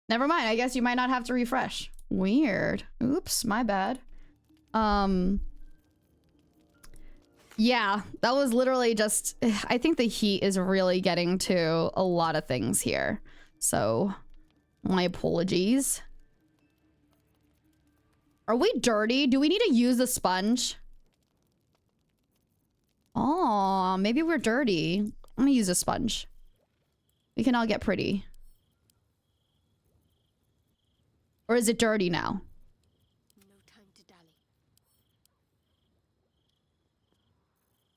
Never mind. I guess you might not have to refresh. Weird. Oops, my bad. Yeah, that was literally just... I think the heat is really getting to a lot of things here. So, my apologies. Are we dirty? Do we need to use the sponge? Oh, maybe we're dirty. I'm gonna use a sponge. We can all get pretty. Or is it dirty now? No time to dally.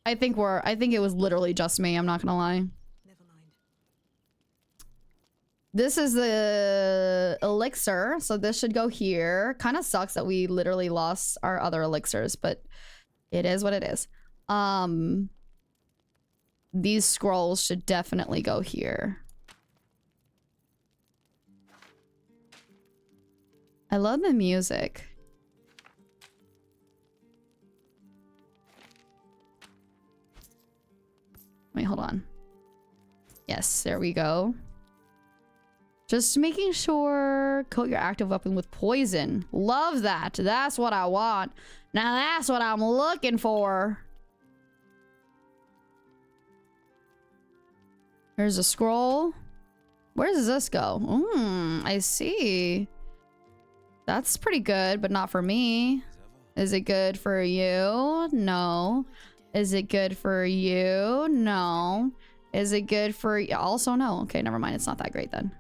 I think it was literally just me, I'm not gonna lie. Never mind. This is the elixir, so this should go here. Kind of sucks that we literally lost our other elixirs, but it is what it is. These scrolls should definitely go here. I love the music. Wait, hold on. Yes, there we go. Just making sure. Coat your active weapon with poison. Love that. That's what I want. Now that's what I'm looking for. Here's a scroll. Where does this go? I see. That's pretty good, but not for me. Is it good for you? No. Is it good for you? No. Is it good for you? Also no. Okay, never mind. It's not that great then.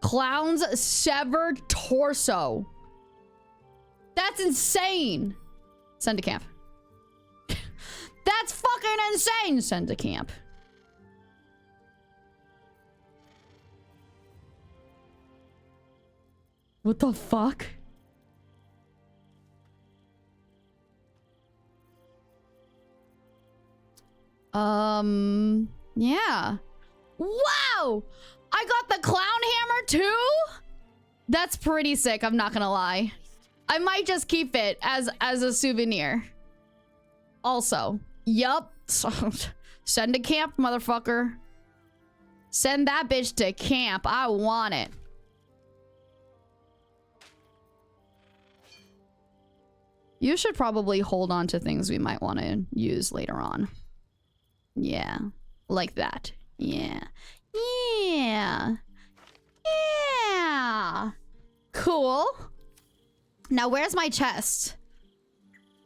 Clown's severed torso. That's insane. Send to camp. That's fucking insane. Send to camp. What the fuck? Yeah. Wow! I got the clown hammer too? That's pretty sick, I'm not gonna lie. I might just keep it as a souvenir. Also, yup. Send to camp, motherfucker. Send that bitch to camp. I want it. You should probably hold on to things we might want to use later on. Yeah. Like that. Yeah. Yeah. Yeah. Cool. Now, where's my chest?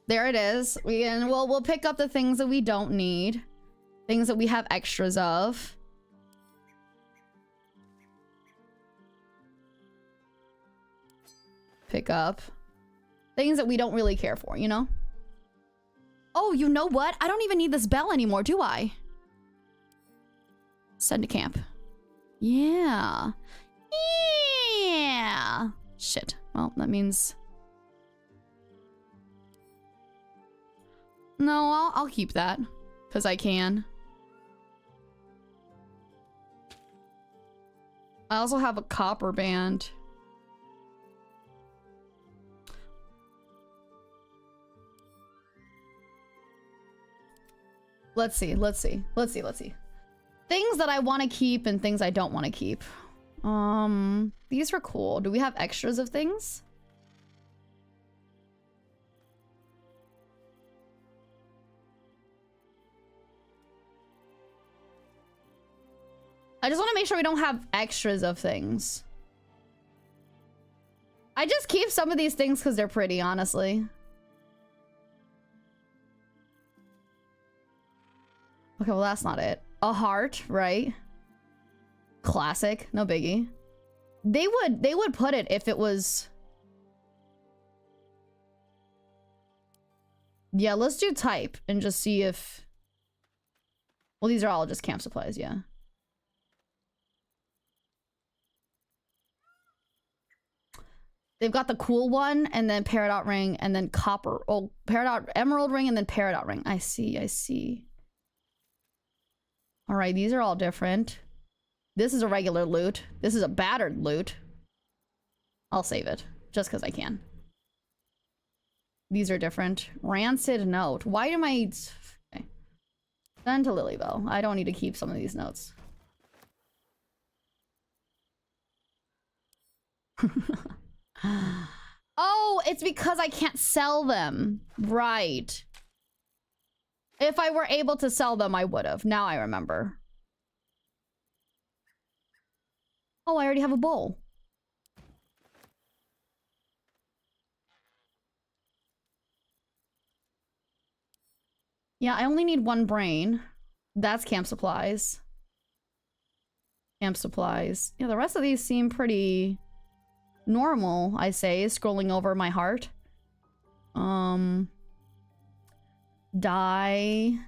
There it is. We'll pick up the things that we don't need. Things that we have extras of. Pick up. Things that we don't really care for, you know? Oh, you know what? I don't even need this bell anymore, do I? Send to camp. Yeah. Yeah. Shit. Well, that means... No, I'll keep that. Because I can. I also have a copper band. Let's see. Things that I want to keep and things I don't want to keep. These were cool. Do we have extras of things? I just want to make sure we don't have extras of things. I just keep some of these things because they're pretty, honestly. Okay, well, that's not it. A heart, right? Classic, no biggie. They would put it if it was... Yeah, let's do type and just see if... Well, these are all just camp supplies, yeah. They've got the cool one, and then Peridot ring, and then copper. Oh, Peridot emerald ring, and then Peridot ring. I see. All right, these are all different. This is a regular loot. This is a battered loot. I'll save it, just because I can. These are different. Rancid note. Why do my... Okay. Send to Lilybell. I don't need to keep some of these notes. it's because I can't sell them. Right. If I were able to sell them, I would have. Now I remember. Oh, I already have a bowl. Yeah, I only need one brain. That's camp supplies. Camp supplies. Yeah, the rest of these seem pretty normal, I say, scrolling over my heart. Dye.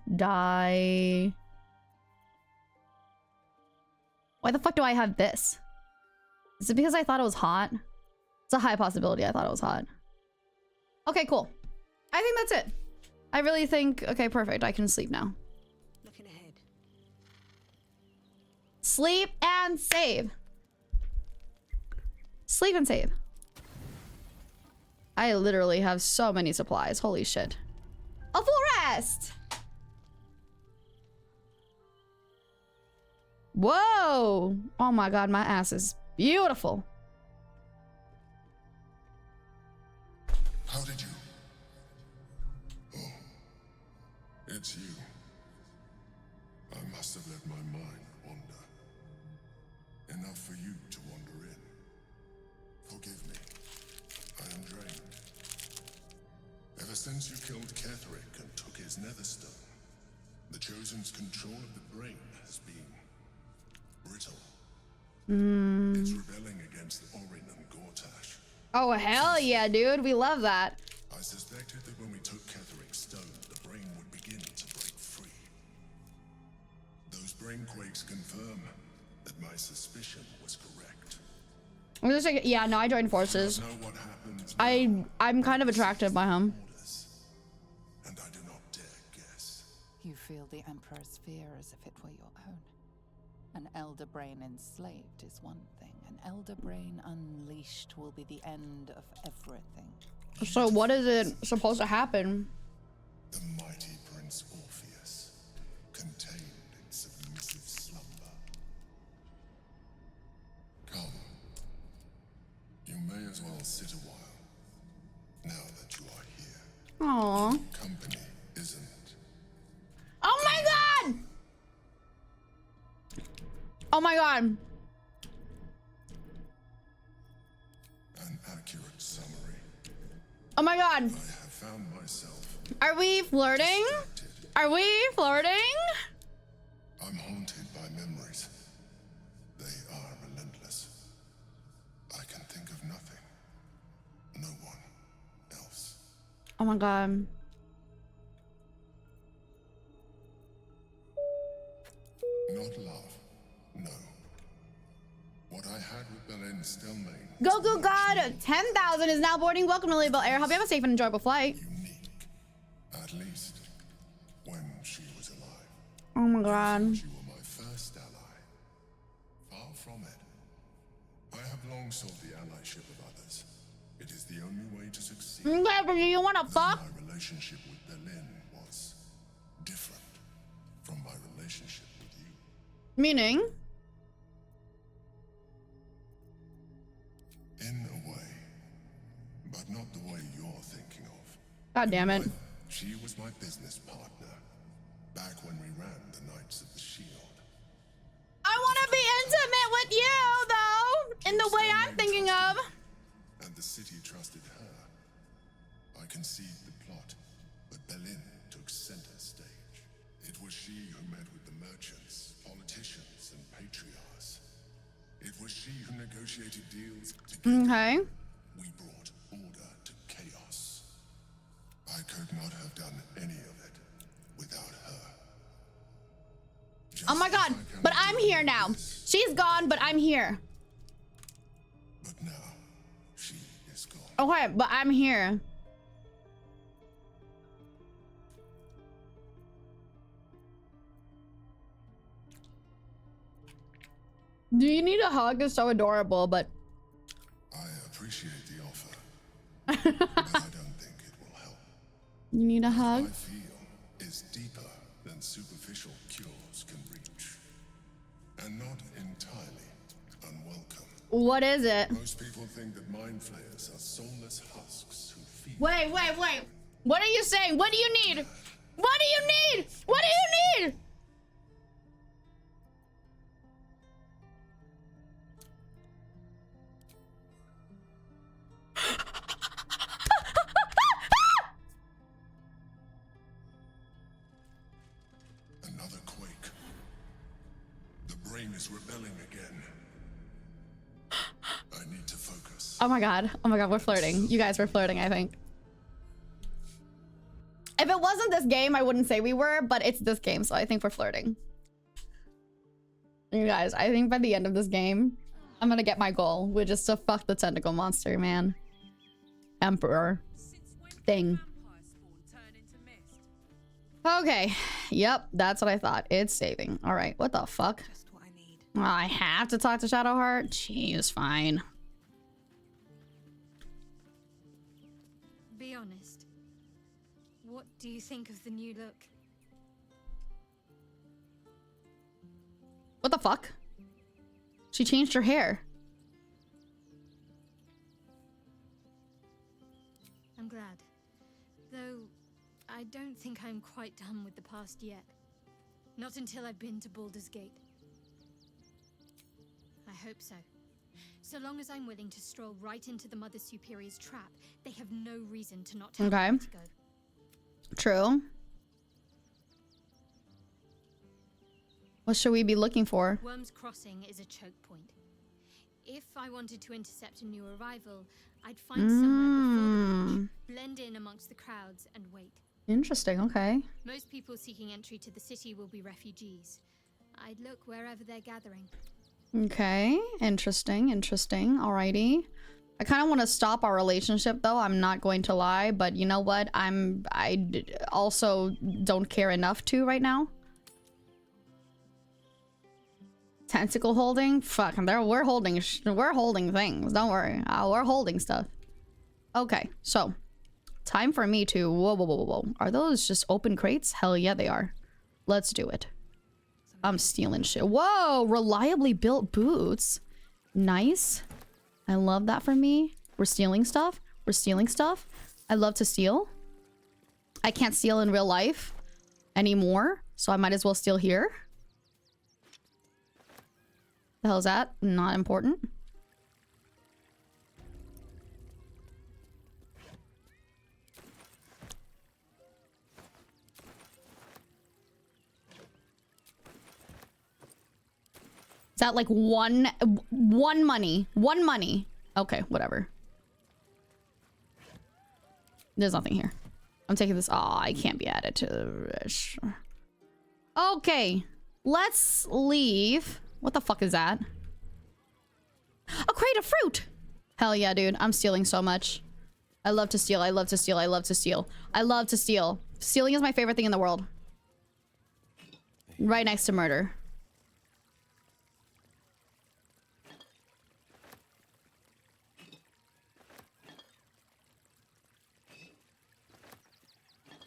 Why the fuck do I have this? Is it because I thought it was hot? It's a high possibility I thought it was hot. Okay, cool. I think that's it. I really think, okay, perfect. I can sleep now. Looking ahead. Sleep and save. Sleep and save. I literally have so many supplies. Holy shit. A full rest. Whoa. Oh my god, my ass is beautiful. How did you? Oh, it's you. I must have let my mind wander. Enough for you to wander in. Forgive me. I am drained. Ever since you killed Ketheric and took his netherstone, the Chosen's control of the brain has been brittle. It's rebelling against Orin and Gortash. Oh, hell yeah, dude. We love that. I suspected that when we took Ketheric's stone, the brain would begin to break free. Those brain quakes confirm that my suspicion was correct. I'm just like, yeah, no, I joined forces. I know what happens. I'm kind of attracted by him. Orders, and I do not dare guess. You feel the Emperor's fear as if it were your own. An elder brain enslaved is one thing. An elder brain unleashed will be the end of everything. So what is it supposed to happen? The mighty Prince Orpheus, contained in submissive slumber. Come. You may as well sit a while, now that you are here. Aww. Company isn't. Oh my god! Oh my god. An accurate summary. Oh my god. I have found myself Are we flirting? distracted. Are we flirting? I'm haunted by memories. They are relentless. I can think of nothing. No one else. Oh my god. Not love. No. What I had with Belen Stelmane. Goku God 10,000 is now boarding. Welcome to Label Air. Hope you have a safe and enjoyable flight. Unique. At least when she was alive. Oh my god. You were my first ally. Far from it. I have long sought the allyship of others. It is the only way to succeed. Okay, but do you wanna fuck? My relationship with Belen was different from my relationship with you. Meaning? In a way, but not the way you're thinking of. God damn it. She was my business partner, back when we ran the Knights of the Shield. I wanna be intimate with you, though, in the way I'm thinking of. And the city trusted her. I conceived the plot, but Belen took center stage. It was she who met with the merchants, politicians, and patriarchs. It was she who negotiated deals together. Okay. We brought order to chaos. I could not have done any of it without her. Oh my god. Just as I cannot But I'm do here now. this, She's gone, but I'm here. But now, she is gone. Okay, but I'm here. Do you need a hug? It's so adorable, but I appreciate the offer, but I don't think it will help. you need a What hug? I feel is deeper than superficial cures can reach, and not entirely unwelcome. What is it? Most people think that mind flayers are soulless husks who feed. Wait. What are you saying? What do you need? What do you need? What do you need? Another quake. The brain is rebelling again. I need to focus. Oh my god, we're flirting. You guys were flirting, I think. If it wasn't this game, I wouldn't say we were, but it's this game, so I think we're flirting. You guys, I think by the end of this game, I'm gonna get my goal, which is to fuck the tentacle monster, man. Emperor. Thing. Okay. Yep, that's what I thought. It's saving. All right, what the fuck? Just what I need. I have to talk to Shadowheart? Jeez, fine. Be honest. What do you think of the new look? What the fuck? She changed her hair. I'm glad. Though, I don't think I'm quite done with the past yet. Not until I've been to Baldur's Gate. I hope so. So long as I'm willing to stroll right into the Mother Superior's trap, they have no reason to not tell me Okay. where to go. True. What should we be looking for? Worm's Crossing is a choke point. If I wanted to intercept a new arrival, I'd find somewhere before the bridge, blend in amongst the crowds, and wait. Interesting, okay. Most people seeking entry to the city will be refugees. I'd look wherever they're gathering. Okay, interesting. Alrighty. I kind of want to stop our relationship though, I'm not going to lie, but you know what? Also don't care enough to right now. Tentacle holding? Fuck, we're holding things, don't worry. We're holding stuff. Okay, so time for me to whoa. Are those just open crates? Hell yeah, they are. Let's do it. I'm stealing shit. Whoa, reliably built boots. Nice. I love that for me. We're stealing stuff. I love to steal. I can't steal in real life anymore, so I might as well steal here. The hell's that? Not important. Is that like one money? One money. Okay, whatever. There's nothing here. I'm taking this. Oh, I can't be added to the... Okay, let's leave. What the fuck is that? A crate of fruit! Hell yeah, dude. I'm stealing so much. I love to steal. Stealing is my favorite thing in the world. Right next to murder.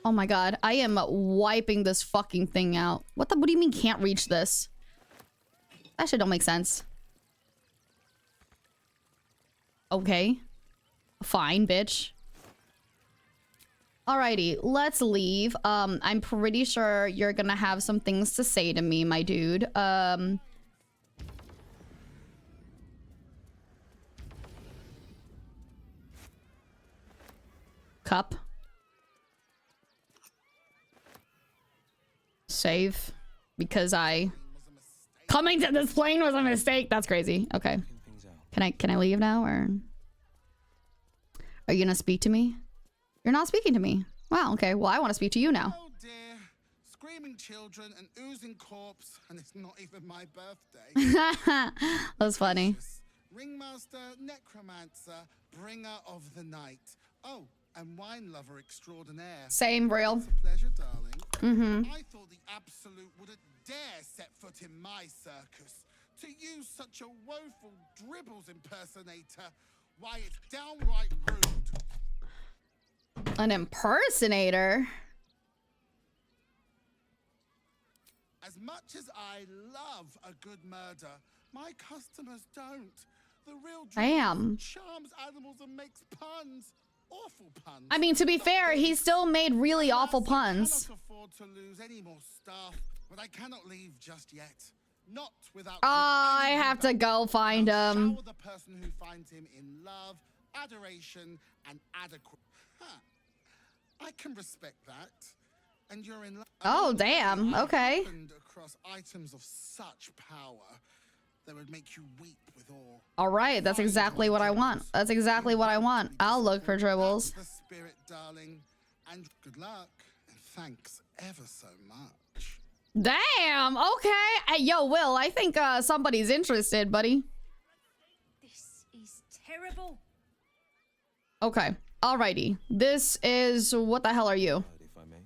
Oh my god, I am wiping this fucking thing out. What do you mean can't reach this? That shit don't make sense. Okay. Fine, bitch. Alrighty, let's leave. I'm pretty sure you're gonna have some things to say to me, my dude. Cup. Save. Because coming to this plane was a mistake. That's crazy. Okay. Can I leave now, or are you gonna speak to me? You're not speaking to me. Wow, okay. Well, I want to speak to you now. Oh dear. Screaming children and oozing corpse, and it's not even my birthday. That's funny. Ringmaster, necromancer, bringer of the night. Oh, and wine lover extraordinaire. Same, real. It's a pleasure, darling. I thought the Absolute wouldn't dare set foot in my circus. To use such a woeful dribbles impersonator, why, it's downright rude. An impersonator? As much as I love a good murder, my customers don't. The real Damn. charms animals and makes puns. Awful puns. I mean, to be fair, he still made really awful Alas, puns. I cannot afford to lose any more staff, but I cannot leave just yet. Not without. I have to go find him. Shower the person who finds him in love, adoration, and adequate. Huh. I can respect that. And you're in love. Oh, damn. Okay. Across items of such power that would make you weep with awe. All right, that's exactly what I want. That's exactly what I want. I'll look for dribbles. That's the spirit, darling. And good luck. And thanks ever so much. Damn. Okay. Hey, yo, Will, I think somebody's interested, buddy. This is terrible. Okay. Alrighty. This is... What the hell are you? If I may.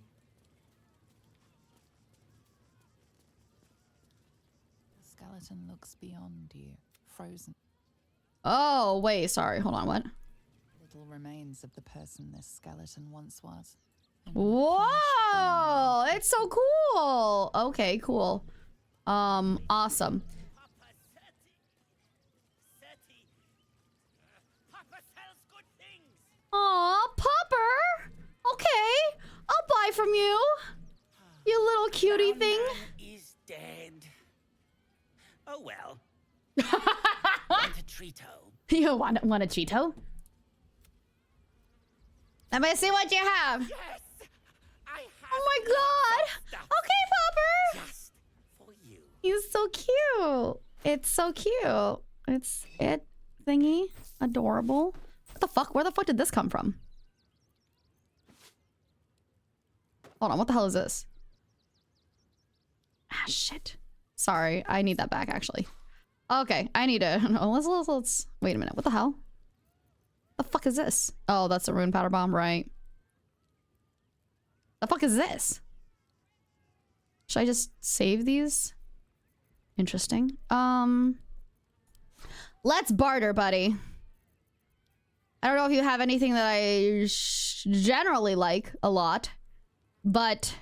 The skeleton looks beyond you, frozen. Oh, wait. Sorry. Hold on. What? Little remains of the person this skeleton once was. And Whoa! It's so cool. Okay, cool. Awesome. Aw, Popper. Okay, I'll buy from you. You little cutie thing. Is dead. Oh well. Want a treato? You want a Cheeto? Let me see what you have. Yes, I have. Oh my god. stuff Okay, Popper. just for you. He's so cute. It's so cute. It's it thingy. Adorable. What the fuck? Where the fuck did this come from? Hold on. What the hell is this? Ah, shit. Sorry. I need that back, actually. Okay. I need to... No, let's... Wait a minute. What the hell? The fuck is this? Oh, that's a rune powder bomb, right? The fuck is this? Should I just save these? Interesting. Let's barter, buddy. I don't know if you have anything that I generally like a lot, but...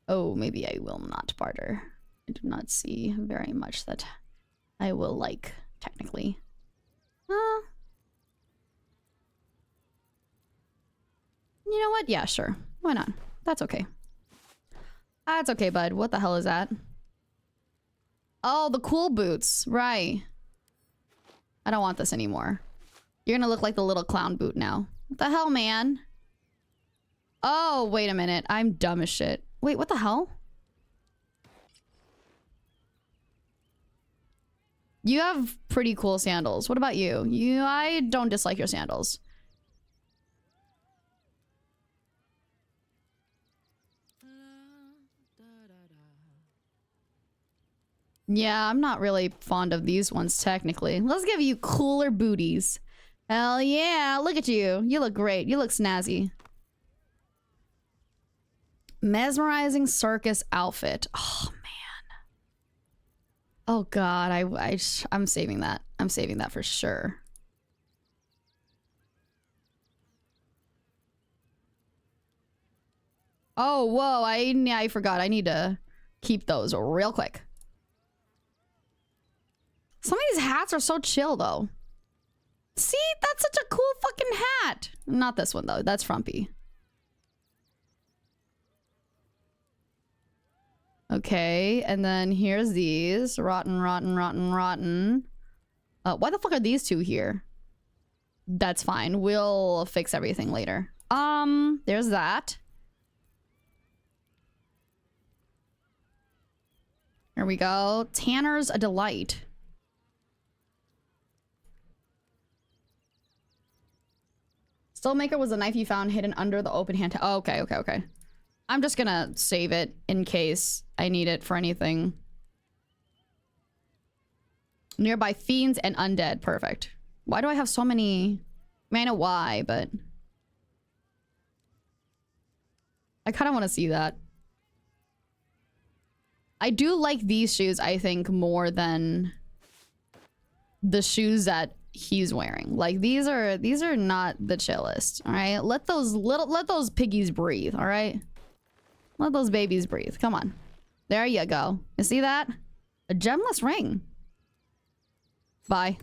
Oh, maybe I will not barter. I do not see very much that I will like, technically. You know what? Yeah, sure. Why not? That's okay. That's okay, bud. What the hell is that? Oh, the cool boots. Right. I don't want this anymore. You're gonna look like the little clown boot now. What the hell, man? Oh, wait a minute. I'm dumb as shit. Wait, what the hell? You have pretty cool sandals. What about you? I don't dislike your sandals. Yeah, I'm not really fond of these ones, technically. Let's give you cooler booties. Hell yeah, look at you. You look great. You look snazzy. Mesmerizing circus outfit. Oh, man. Oh, God. I'm saving that. I'm saving that for sure. Oh, whoa. I forgot. I need to keep those real quick. Some of these hats are so chill, though. See? That's such a cool fucking hat. Not this one, though. That's frumpy. Okay, and then here's these. Rotten, rotten, rotten, rotten. Why the fuck are these two here? That's fine. We'll fix everything later. There's that. Here we go. Tanner's a delight. Steelmaker was a knife you found hidden under the open hand. Oh, okay, okay, okay. I'm just gonna save it in case I need it for anything. Nearby fiends and undead. Perfect. Why do I have so many? I mean, I know why, but... I kind of want to see that. I do like these shoes, I think, more than the shoes that he's wearing. Like, these are not the chillest, all right? Let those piggies breathe, all right? Let those babies breathe. Come on. There you go. You see that? A gemless ring. Bye.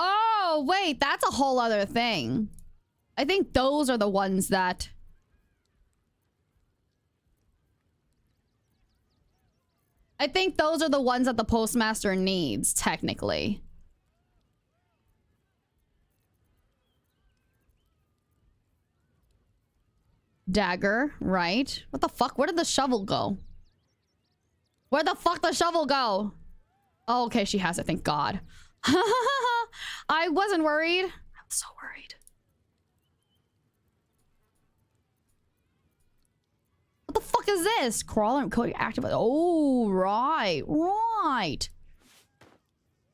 Oh, wait, that's a whole other thing. I think those are the ones that... I think those are the ones that the postmaster needs, technically. Dagger, right? What the fuck? Where did the shovel go? Where the fuck the shovel go? Oh, okay, she has it, thank God. I wasn't worried. I was so worried. What the fuck is this? Crawler and code activate. Oh, right. Right.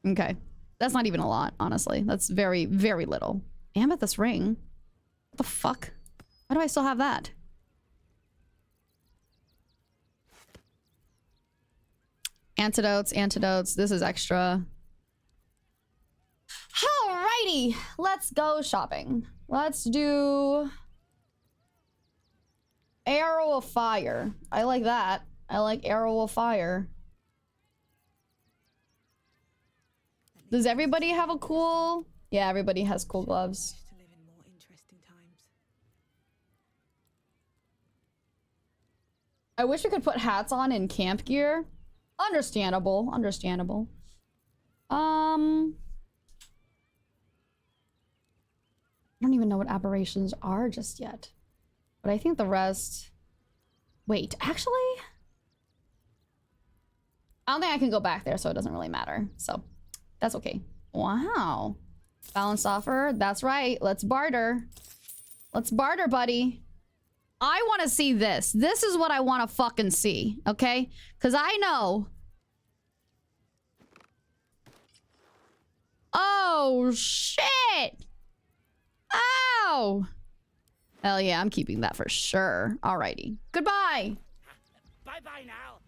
Okay. That's not even a lot, honestly. That's very, very little. Amethyst ring. What the fuck? Why do I still have that? Antidotes, antidotes. This is extra. Alrighty. Let's go shopping. Let's do... Arrow of Fire. I like that. I like Arrow of Fire. Does everybody have a cool... Yeah, everybody has cool gloves. To live in more interesting times. I wish we could put hats on in camp gear. Understandable. Understandable. I don't even know what aberrations are just yet. But I think the rest... Wait, actually? I don't think I can go back there, so it doesn't really matter. So, that's okay. Wow. Balance offer. That's right. Let's barter. Let's barter, buddy. I want to see this. This is what I want to fucking see, okay? Because I know... Oh, shit! Ow! Hell yeah, I'm keeping that for sure. Alrighty. Goodbye! Bye-bye now.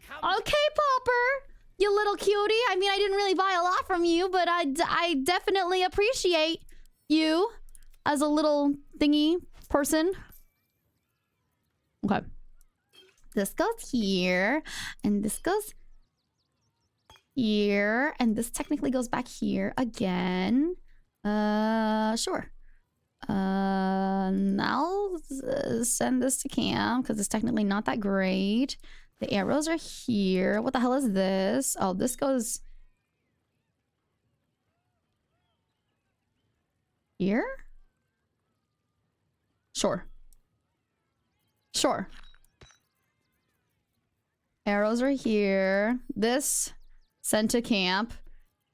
Come. Okay, Popper! You little cutie. I mean, I didn't really buy a lot from you, but I definitely appreciate you as a little thingy person. Okay. This goes here, and this goes here, and this technically goes back here again. Sure. I'll send this to Cam because it's technically not that great. The arrows are here. What the hell is this? Oh, this goes here? Sure. Sure. Arrows are here. This sent to camp.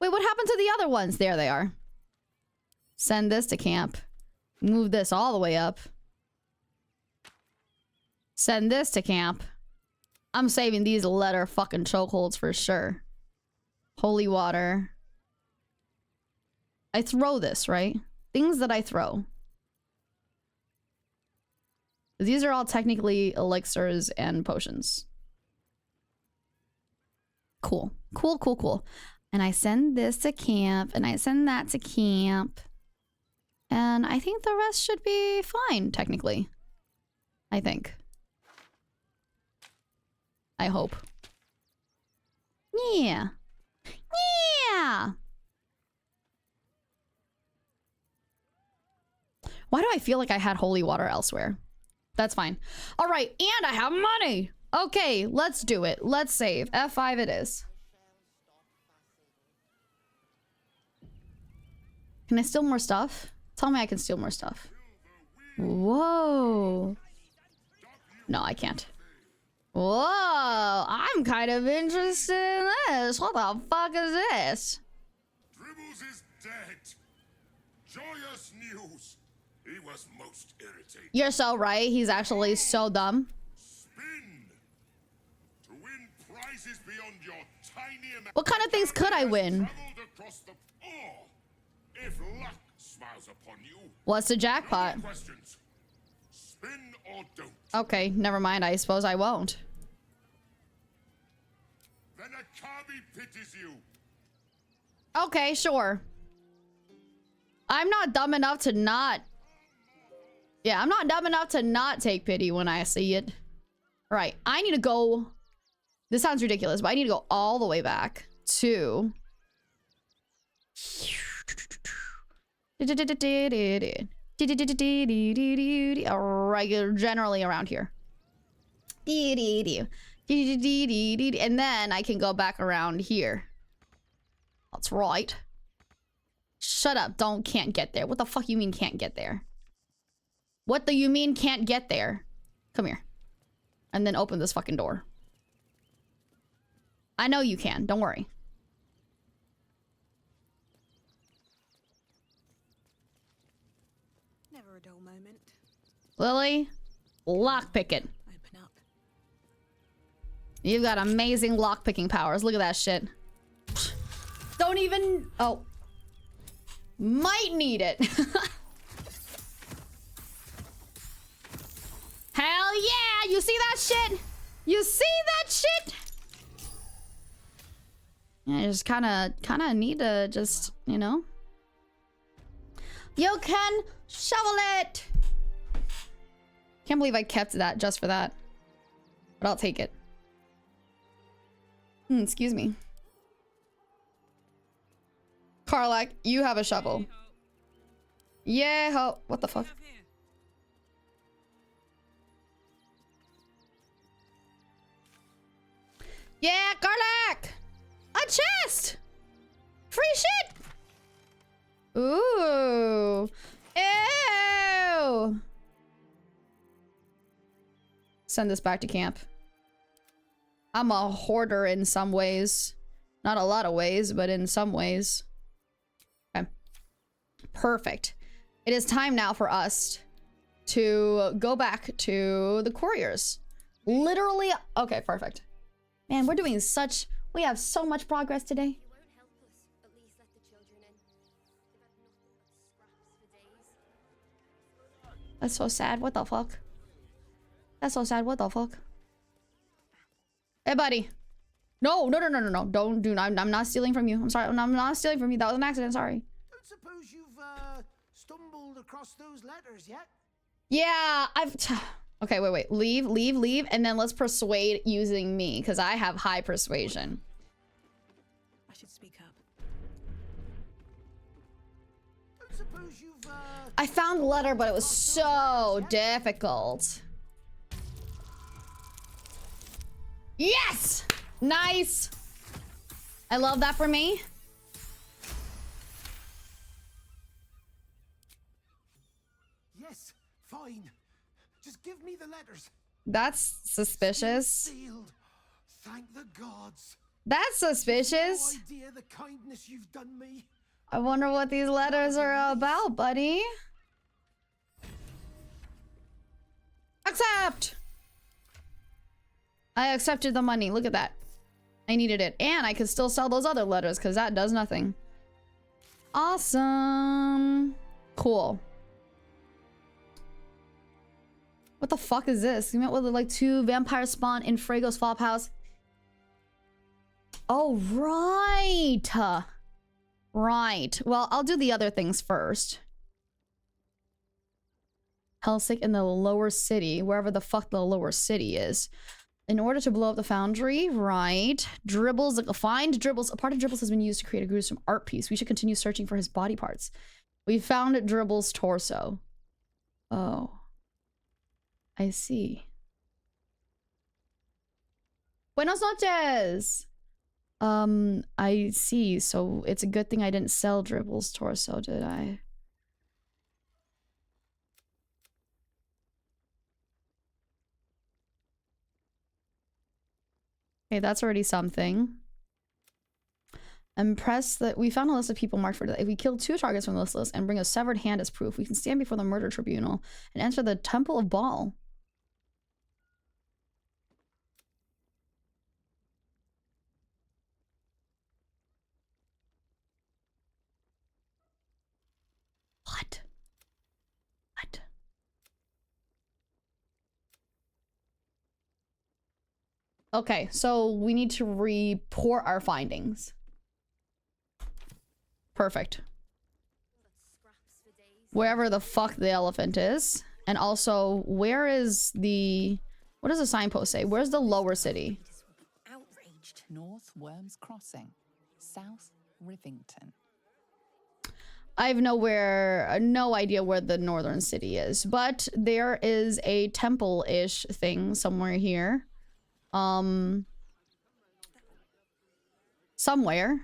Wait, what happened to the other ones? There they are. Send this to camp. Move this all the way up. Send this to camp. I'm saving these letter fucking chokeholds for sure. Holy water. I throw this, right? Things that I throw. These are all technically elixirs and potions. Cool. Cool, cool, cool. And I send this to camp, and I send that to camp. And I think the rest should be fine, technically. I think. I hope. Yeah. Yeah! Why do I feel like I had holy water elsewhere? That's fine. All right, and I have money! Okay, let's do it. Let's save. F5 it is. Can I steal more stuff? Tell me I can steal more stuff. Whoa. No, I can't. Whoa, I'm kind of interested in this. What the fuck is this? Dribbles is dead. Joyous news. He was most irritating. You're so right. He's actually so dumb. Spin. To win prizes beyond your tiny What kind of things could I win? traveled across the if luck smiles upon you. What's the jackpot? Questions. Spin or don't. Okay, never mind. I suppose I won't. Then Akabi pities you. Okay, sure. I'm not dumb enough to not... Yeah, I'm not dumb enough to not take pity when I see it. All right, I need to go... This sounds ridiculous, but I need to go all the way back to... Alright, generally around here. And then I can go back around here. That's right. Shut up. Can't get there. What the fuck you mean can't get there? What do you mean can't get there? Come here. And then open this fucking door. I know you can. Don't worry. Never a dull moment. Lily, lockpick it. Open up. You've got amazing lockpicking powers. Look at that shit. Don't even... Oh. Might need it. Hell yeah! You see that shit? You see that shit? Yeah, I just kind of need to just, you know. You can shovel it. Can't believe I kept that just for that. But I'll take it. Excuse me. Karlach, you have a shovel. Yeah, ho. What the fuck? Yeah, Karlach! A chest! Free shit! Ooh. Ew! Send this back to camp. I'm a hoarder in some ways. Not a lot of ways, but in some ways. Okay. Perfect. It is time now for us to go back to the couriers. Literally. Okay, perfect. Man, we're doing such... We have so much progress today. You won't help us. At least let the children in. They've had nothing but scraps for days. That's so sad. What the fuck? That's so sad. What the fuck? Hey, buddy. No. Don't do not. I'm not stealing from you. I'm sorry. I'm not stealing from you. That was an accident. Sorry. Don't suppose you've stumbled across those letters yet? Yeah, okay, wait. Leave. And then let's persuade using me, because I have high persuasion. I should speak up. Don't suppose you've I found the letter, but it was so difficult. Yes! Nice! I love that for me. Yes, fine. Just give me the letters. That's suspicious. Sealed. Thank the gods. That's suspicious. No idea the kindness you've done me. I wonder what these letters are about, buddy. Accept! I accepted the money. Look at that. I needed it. And I could still sell those other letters because that does nothing. Awesome. Cool. What the fuck is this? You met with like 2 vampires spawn in Frago's flop house. Oh, right. Right. Well, I'll do the other things first. Hellsick in the lower city, wherever the fuck the lower city is. In order to blow up the foundry, right. Dribbles, find Dribbles. A part of Dribbles has been used to create a gruesome art piece. We should continue searching for his body parts. We found Dribbles' torso. Oh. I see. Buenas noches! I see. So it's a good thing I didn't sell Dribbles' torso, did I? Okay, that's already something. Impressed that we found a list of people marked for today. If we kill 2 targets from this list and bring a severed hand as proof, we can stand before the murder tribunal and enter the Temple of Baal. What? What? Okay, so we need to report our findings. Perfect. Wherever the fuck the elephant is. And also, where is the... What does the signpost say? Where's the lower city? Outraged. North Worms Crossing. South Rivington. I have no idea where the northern city is, but there is a temple-ish thing somewhere here. Somewhere.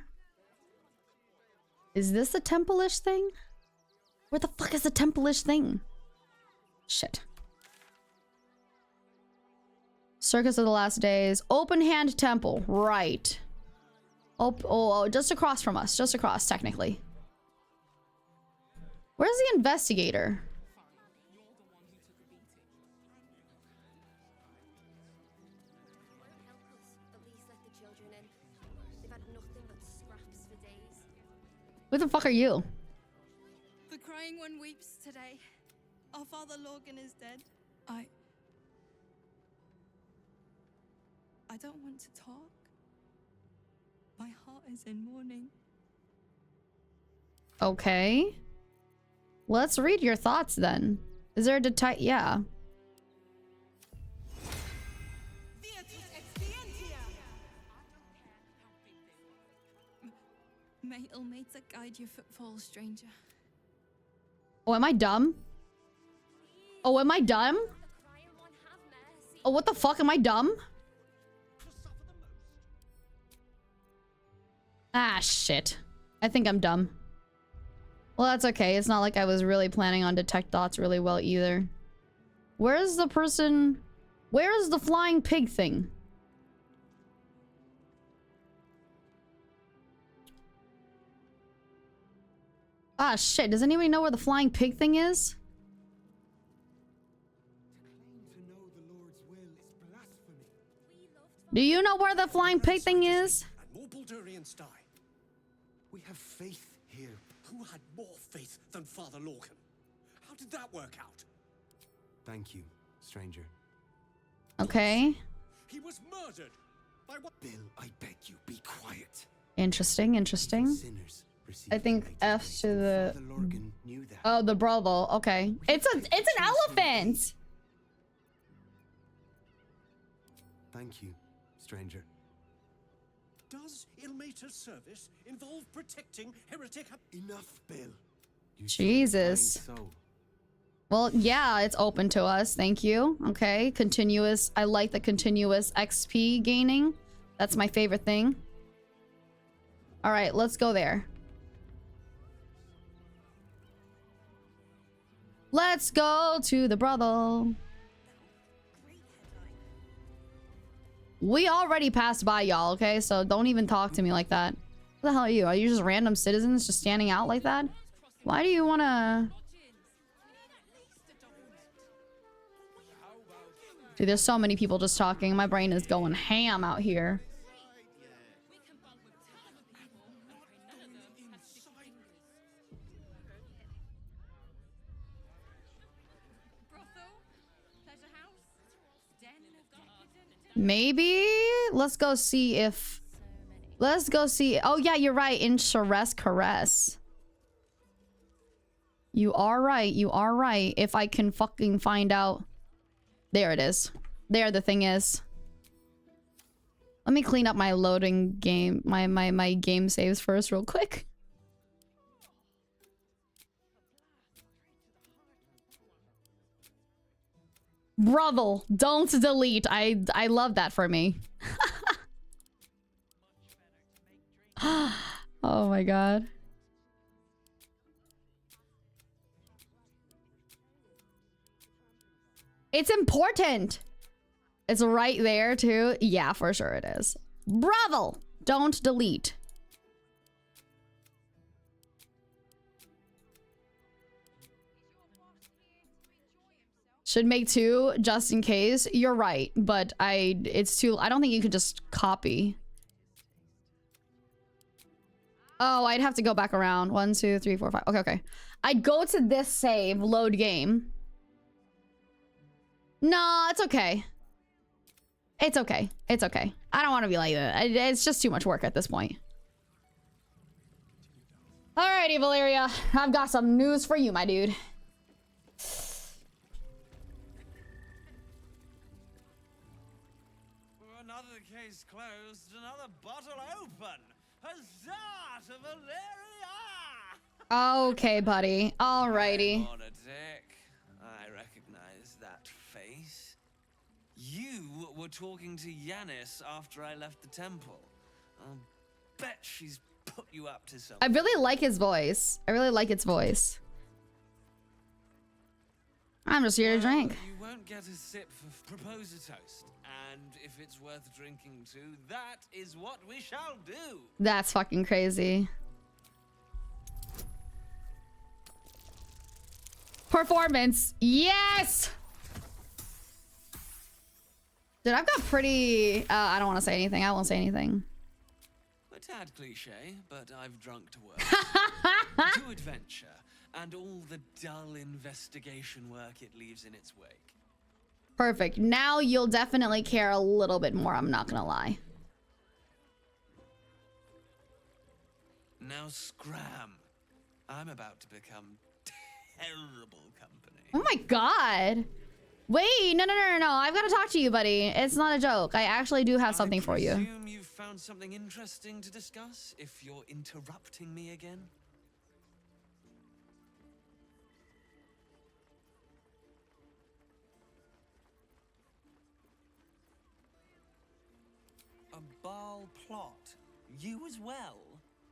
Is this a temple-ish thing? Where the fuck is the temple-ish thing? Shit. Circus of the Last Days. Open Hand Temple. Right. Oh, just across from us. Just across, technically. Where's the investigator? Who the fuck are you? The crying one weeps today. Our father Lorgan is dead. I don't want to talk. My heart is in mourning. Okay. Let's read your thoughts then. Is there a detect? Yeah. May Ilmater guide your footfalls, stranger. Oh, am I dumb? Oh, am I dumb? Oh, what the fuck? Am I dumb? Ah, shit. I think I'm dumb. Well, that's okay. It's not like I was really planning on detect thoughts really well either. Where's the person? Where is the flying pig thing? Ah, shit. Does anybody know where the flying pig thing is? Do you know where the flying pig thing is? And more Baldurians die. We have faith here. Who had more faith than Father Lorcan? How did that work out? Thank you, stranger. Okay. He was murdered by what? Bill, I beg you, be quiet. Interesting, interesting. Sinners receive I think great F grace. to the... Father Lorgan knew that. Oh, the brothel. Okay. It's an elephant! Thank you, stranger. Does Ilmater's service involve protecting heretic? Enough, Bill. You Jesus. seem fine, so. Well, yeah, it's open to us. Thank you. Okay. Continuous. I like the continuous XP gaining. That's my favorite thing. All right, let's go there. Let's go to the brothel. We already passed by y'all, okay? So don't even talk to me like that. What the hell are you? Are you just random citizens just standing out like that? Why do you wanna... Dude, there's so many people just talking. My brain is going ham out here. Maybe? Let's go see if... Let's go see... Oh, yeah, you're right. In Sharess Caress. You are right. You are right. If I can fucking find out... There it is. There the thing is. Let me clean up my loading game... My game saves first real quick. Brothel, don't delete. I love that for me. Oh my god. It's important. It's right there too. Yeah, for sure it is. Brothel, don't delete. Should make 2 just in case. You're right, but it's too... I don't think you could just copy. Oh, I'd have to go back around. 1, 2, 3, 4, 5. Okay, okay. I'd go to this save, load game. No, it's okay. It's okay. It's okay. I don't want to be like that. It's just too much work at this point. Alrighty, Valeria. I've got some news for you, my dude. Another case closed, another bottle open. Huzzah to Valeria! Okay, buddy. Alrighty. On a deck. I recognize that face. You were talking to Yanis after I left the temple. I'll bet she's put you up to I something. really like his voice. I really like its voice. I'm just here to drink. You won't get a sip for propose a toast. And if it's worth drinking to, that is what we shall do. That's fucking crazy. Performance. Yes! Dude, I've got pretty... I don't want to say anything. I won't say anything. A tad cliche, but I've drunk to work. To adventure, and all the dull investigation work it leaves in its wake. Perfect. Now you'll definitely care a little bit more. I'm not gonna lie. Now scram. I'm about to become terrible company. Oh my god. Wait, no. I've got to talk to you, buddy. It's not a joke. I actually do have something for you. I presume you've found something interesting to discuss, if you're interrupting me again. A Baal plot? You as well?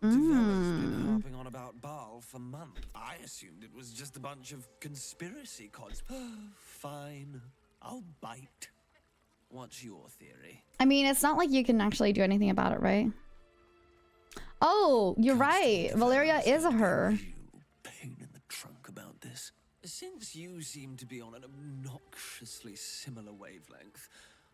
Develop's been harping on about Baal for months. I assumed it was just a bunch of conspiracy cods. Fine, I'll bite. What's your theory? I mean, it's not like you can actually do anything about it, right? Oh, you're right. Valeria is a her. Pain in the trunk about this. Since you seem to be on an obnoxiously similar wavelength,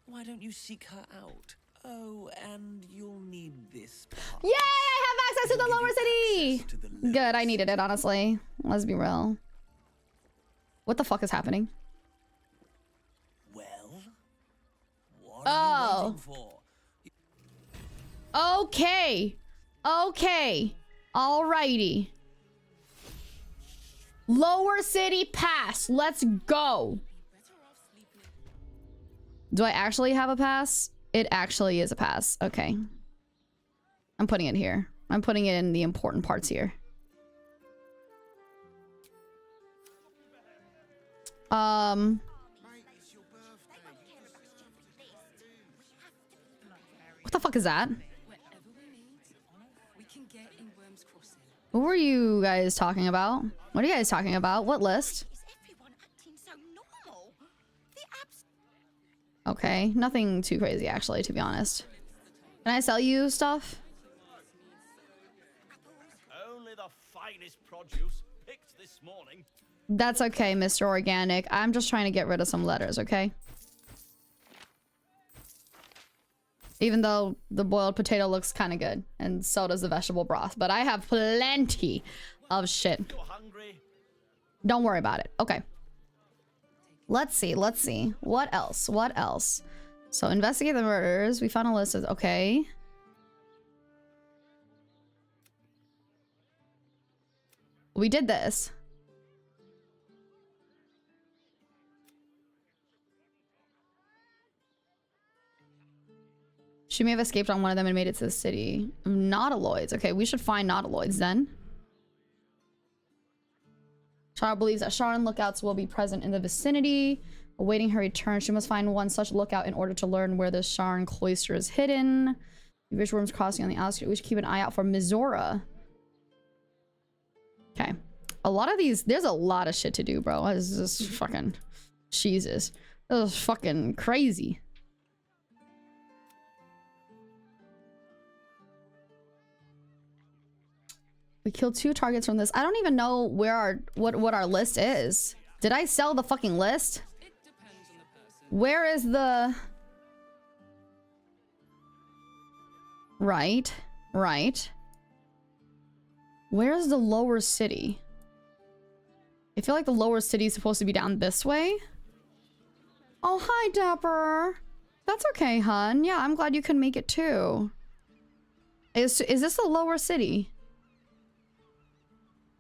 why don't you seek her out? Oh, and you'll need this part. Yay! I have access to the lower city! Good, I needed it, honestly. Let's be real. What the fuck is happening? Well, what are you waiting for? Okay. Okay. Alrighty. Lower city pass. Let's go. Do I actually have a pass? It actually is a pass. Okay. I'm putting it here. I'm putting it in the important parts here. What the fuck is that? What were you guys talking about? What are you guys talking about? What list? Okay, nothing too crazy actually, to be honest. Can I sell you stuff? Only the finest produce picked this morning. That's okay, Mr. Organic. I'm just trying to get rid of some letters, okay? Even though the boiled potato looks kind of good, and so does the vegetable broth, but I have plenty of shit. Don't worry about it. Okay. Let's see. Let's see. What else? What else? So investigate the murders. We found a list of... Okay. We did this. She may have escaped on one of them and made it to the city. Nautiloids. Okay, we should find nautiloids then. Chara believes that Sharon lookouts will be present in the vicinity. Awaiting her return, she must find one such lookout in order to learn where the Sharon cloister is hidden. Rich worms crossing on the outskirts. We should keep an eye out for Mizora. Okay. A lot of these, there's a lot of shit to do, bro. This is just fucking... Jesus. This is fucking crazy. We killed 2 targets from this. I don't even know where our what our list is. Did I sell the fucking list? Where is the... Right. Right. Where's the lower city? I feel like the lower city is supposed to be down this way. Oh, hi, Dapper. That's okay, hun. Yeah, I'm glad you can make it too. Is this the lower city?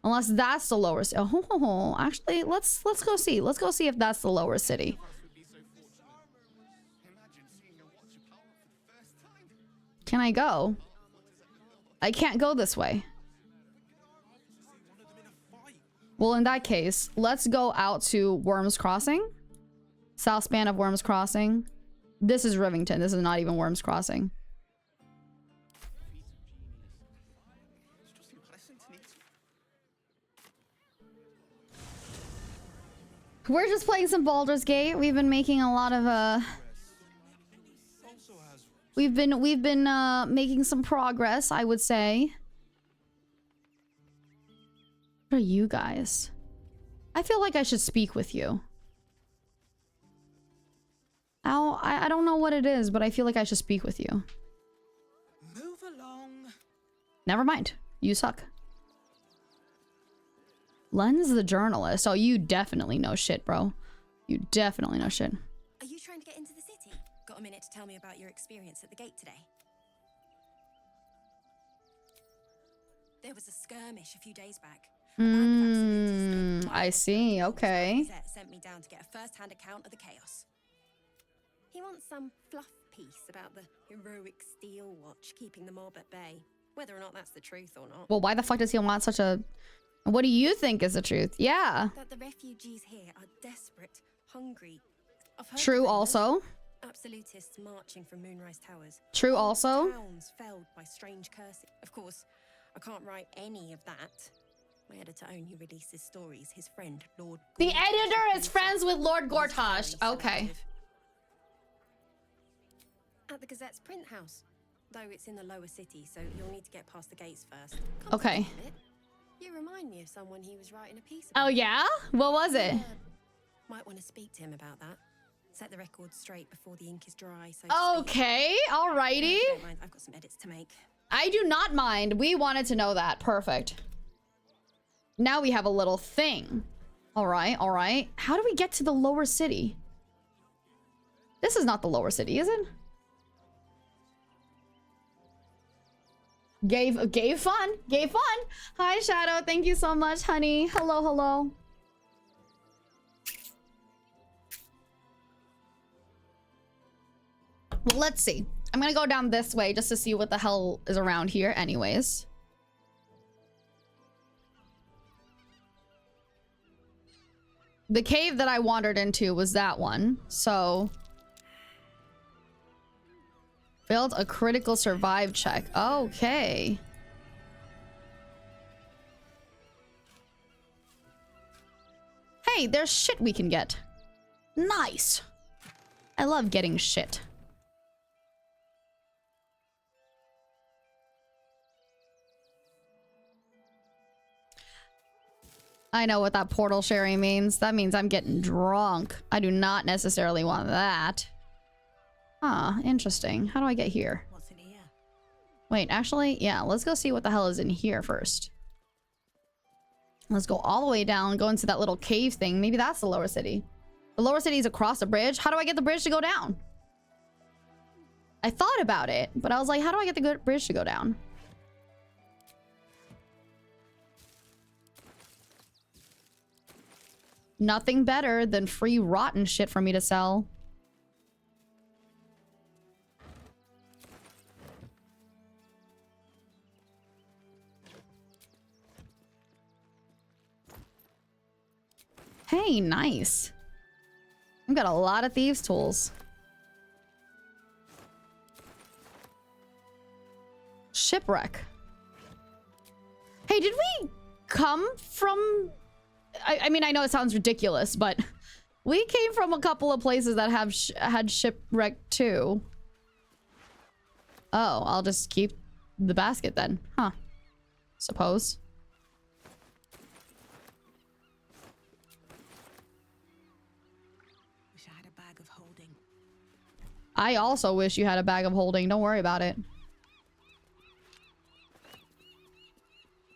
Unless that's the lower city. Oh, actually, let's go see. Let's go see if that's the lower city. Can I go? I can't go this way. Well, in that case, let's go out to Worms Crossing. South span of Worms Crossing. This is Rivington. This is not even Worms Crossing. We're just playing some Baldur's Gate. We've been making a lot of we've been making some progress, I would say. What are you guys? I feel like I should speak with you. Ow, I don't know what it is, but I feel like I should speak with you. Move along. Never mind. You suck. Lens the journalist. Oh, you definitely know shit, bro. You definitely know shit. Are you trying to get into the city? Got a minute to tell me about your experience at the gate today? There was a skirmish a few days back. I see. Okay. Sent me down to get a first-hand account of the chaos. He wants some fluff piece about the heroic steel watch keeping the mob at bay. Whether or not that's the truth or not. Well, why the fuck does he want such a... What do you think is the truth? Yeah. That the refugees here are desperate, hungry. True also. Absolutists marching from Moonrise Towers. True also. Towns felled by strange curses. Of course, I can't write any of that. My editor only releases stories. His friend, Lord... The editor is friends with Lord Gortash. Okay. At the Gazette's print house. Though it's in the lower city, so you'll need to get past the gates first. Okay. You remind me of someone he was writing a piece about. Oh, yeah? What was it? Might want to speak to him about that. Set the record straight before the ink is dry. So okay, alrighty. Don't mind, I've got some edits to make. I do not mind. We wanted to know that. Perfect. Now we have a little thing. All right, all right. How do we get to the lower city? This is not the lower city, is it? Gave fun. Gave fun. Hi, Shadow. Thank you so much, honey. Hello, hello. Well, let's see. I'm gonna go down this way just to see what the hell is around here anyways. The cave that I wandered into was that one, so... Failed a critical survive check. Okay. Hey, there's shit we can get. Nice. I love getting shit. I know what that portal sharing means. That means I'm getting drunk. I do not necessarily want that. Huh, interesting. How do I get here? What's in here? Wait, actually, yeah, let's go see what the hell is in here first. Let's go all the way down, go into that little cave thing. Maybe that's the lower city. The lower city is across a bridge. How do I get the bridge to go down? I thought about it, but I was like, how do I get the bridge to go down? Nothing better than free rotten shit for me to sell. Hey, nice. I've got a lot of thieves' tools. Shipwreck. Hey, did we come from... I mean, I know it sounds ridiculous, but we came from a couple of places that have had shipwreck too. Oh, I'll just keep the basket then. Huh. Suppose. Wish I had a bag of holding. I also wish you had a bag of holding. Don't worry about it.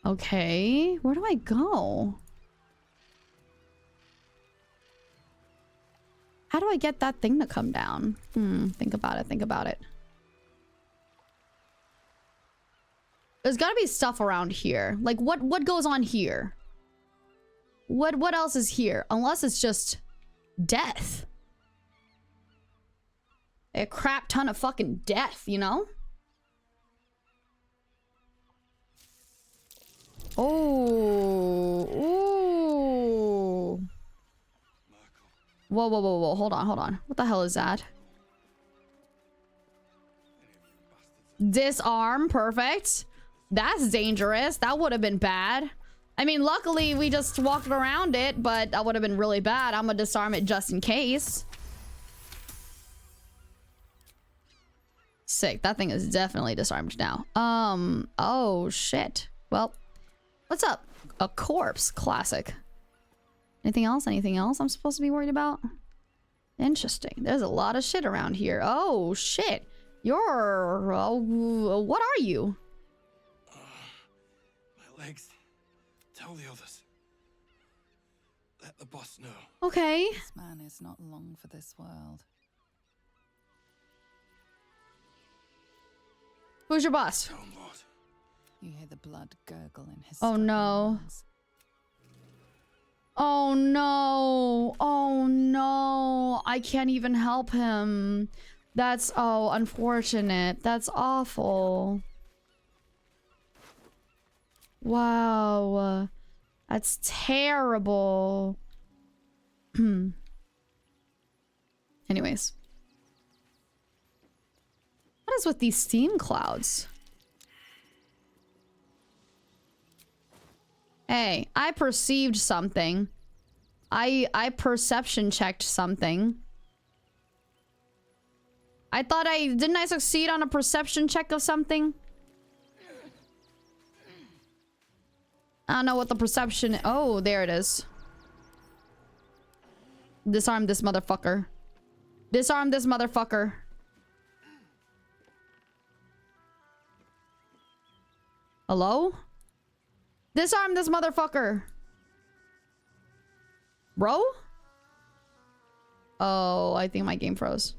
Okay, where do I go? How do I get that thing to come down? Think about it, think about it. There's gotta be stuff around here. Like, what goes on here? What else is here? Unless it's just death. A crap ton of fucking death, you know? Oh. Ooh. Whoa, whoa, whoa, whoa. Hold on, hold on. What the hell is that? Disarm. Perfect. That's dangerous. That would have been bad. I mean, luckily we just walked around it, but that would have been really bad. I'm gonna disarm it just in case. Sick. That thing is definitely disarmed now. Oh shit. Well, what's up? A corpse. Classic. Anything else? Anything else I'm supposed to be worried about? Interesting. There's a lot of shit around here. Oh shit. You're... what are you? My legs. Tell the others. Let the boss know. Okay. This man is not long for this world. Who's your boss? You hear the blood gurgle in his Oh no. lungs. Oh no. Oh no. I can't even help him. That's oh unfortunate. That's awful. Wow. That's terrible. Anyways. What is with these steam clouds? Hey, I perceived something. I perception checked something. I thought didn't I succeed on a perception check of something? I don't know what the perception... Oh, there it is. Disarm this motherfucker. Disarm this motherfucker. Hello? Disarm this motherfucker. Bro? Oh, I think my game froze.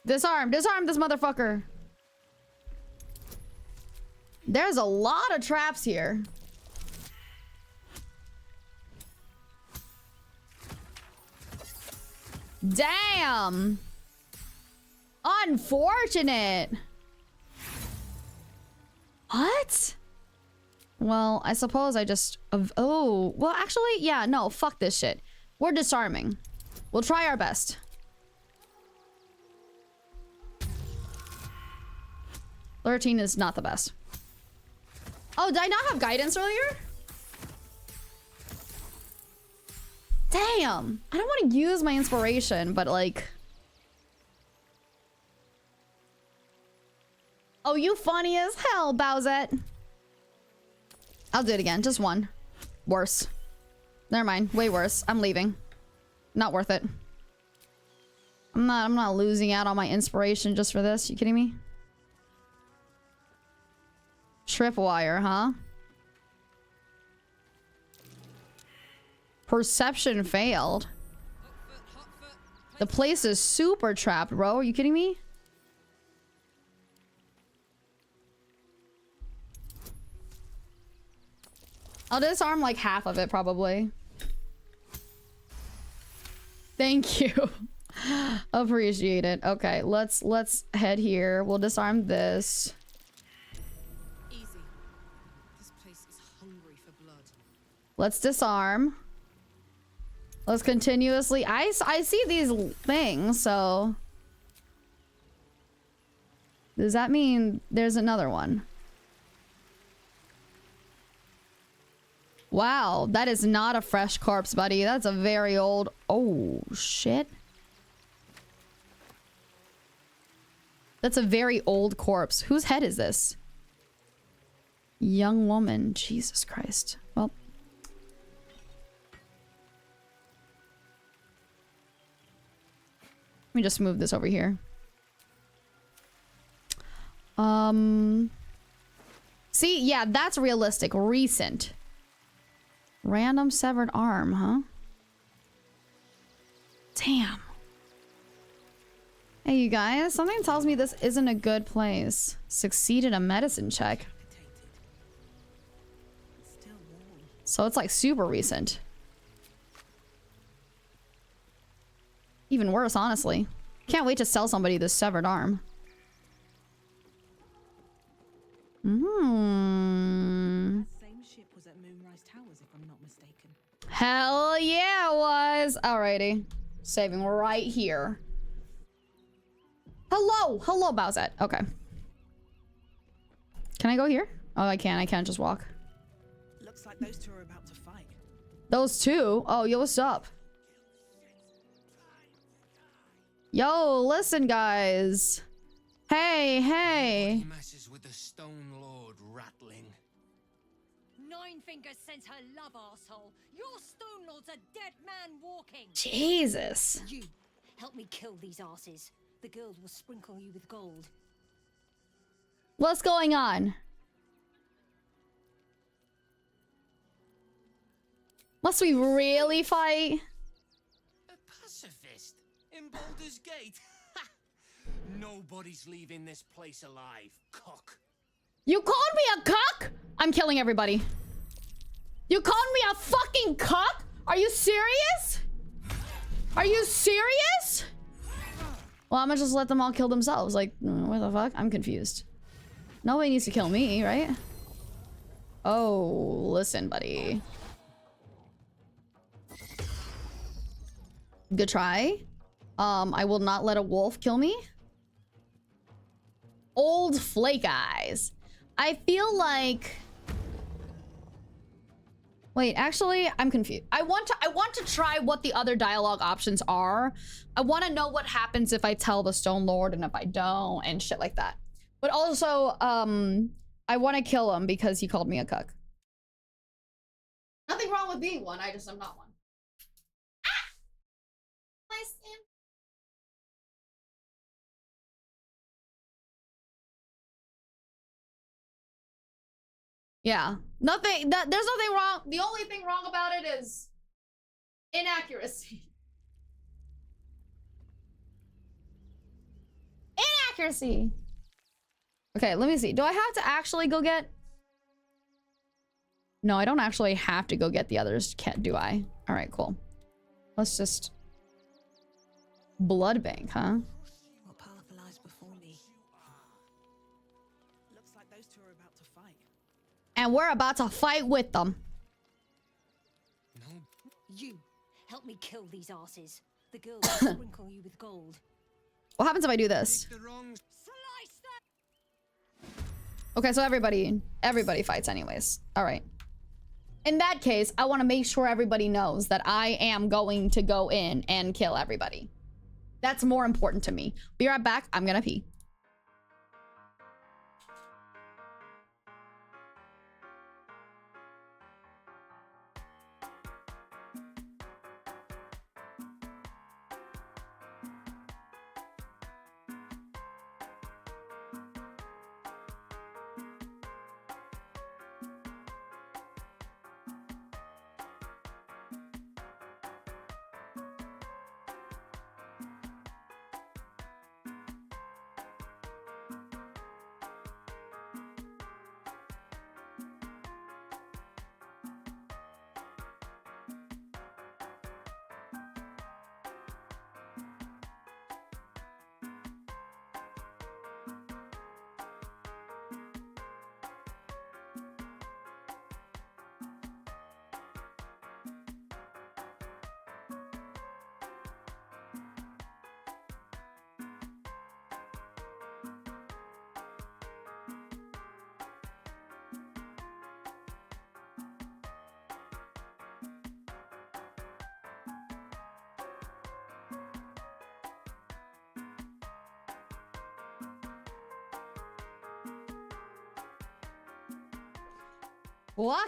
Disarm this motherfucker. There's a lot of traps here. Damn. Unfortunate. What? Well, I suppose I just... Oh, well, actually, yeah, no, fuck this shit. We're disarming. We'll try our best. $13 is not the best. Oh, did I not have guidance earlier? Damn. I don't want to use my inspiration, but like... Oh, you funny as hell, Bowsette. I'll do it again. Just one. Worse. Never mind. Way worse. I'm leaving. Not worth it. I'm not losing out on my inspiration just for this. You kidding me? Tripwire, huh? Perception failed. The place is super trapped, bro. Are you kidding me? I'll disarm like half of it, probably. Thank you. Appreciate it. Okay, let's head here. We'll disarm this. Easy. This place is hungry for blood. Let's disarm. Let's continuously... I see these things, so... Does that mean there's another one? Wow, that is not a fresh corpse, buddy. That's a very old... Oh, shit. That's a very old corpse. Whose head is this? Young woman. Jesus Christ. Well... Let me just move this over here. See, yeah, that's realistic. Recent. Random severed arm, huh? Damn. Hey, you guys. Something tells me this isn't a good place. Succeeded a medicine check. So it's like super recent. Even worse, honestly. Can't wait to sell somebody this severed arm. towers, if I'm not mistaken. Hell yeah, it was. Alrighty. Saving right here. Hello! Hello, Bowsette. Okay. Can I go here? Oh, I can't. I can't just walk. Looks like those two are about to fight. Those two? Oh, yo, what's up? Yo, listen, guys. Hey, hey. He messes with the Stone Lord rattling. Ninefingers sends her love, arsehole. Your Stone Lord's a dead man walking. Jesus. You, help me kill these asses. The girls will sprinkle you with gold. What's going on? Must we really fight? A pacifist in Baldur's Gate. Nobody's leaving this place alive, cock. You called me a cock? I'm killing everybody. You called me a fucking cock? Are you serious? Are you serious? Well, I'm gonna just let them all kill themselves. Like, what the fuck? I'm confused. Nobody needs to kill me, right? Oh, listen, buddy. Good try. I will not let a wolf kill me. Old Flake Eyes. I feel like... Wait, actually, I'm confused. I want to try what the other dialogue options are. I want to know what happens if I tell the Stone Lord and if I don't and shit like that. But also, I want to kill him because he called me a cuck. Nothing wrong with being one. I just am not one. Ah! My skin. Yeah, nothing. There's nothing wrong. The only thing wrong about it is inaccuracy. Inaccuracy. Okay, let me see. Do I have to actually go get? No, I don't actually have to go get the others. Can't do I? All right, cool. Let's just blood bank, huh? What path lies before me? Looks like those two are about to fight. And we're about to fight with them. You, help me kill these asses. The girls will sprinkle you with gold. What happens if I do this? Okay, so everybody fights anyways. All right. In that case, I want to make sure everybody knows that I am going to go in and kill everybody. That's more important to me. Be right back. I'm gonna pee.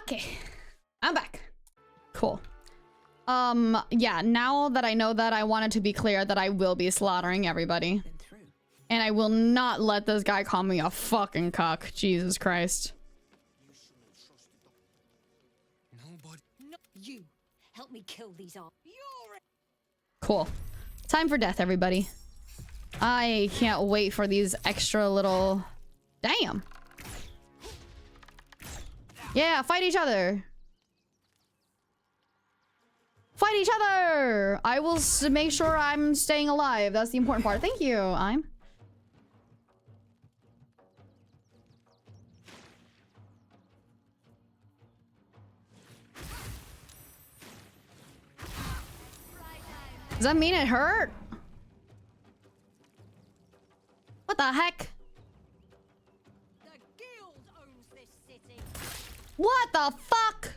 Okay, I'm back. Cool. Yeah, now that I know that, I wanted to be clear that I will be slaughtering everybody. And I will not let this guy call me a fucking cuck. Jesus Christ. No, you, help me kill these asses. Cool. Time for death, everybody. I can't wait for these extra little... Damn. Yeah, fight each other. Fight each other. I will make sure I'm staying alive. That's the important part. Thank you. I'm. Does that mean it hurt? What the heck? The guild owns this city. What the fuck?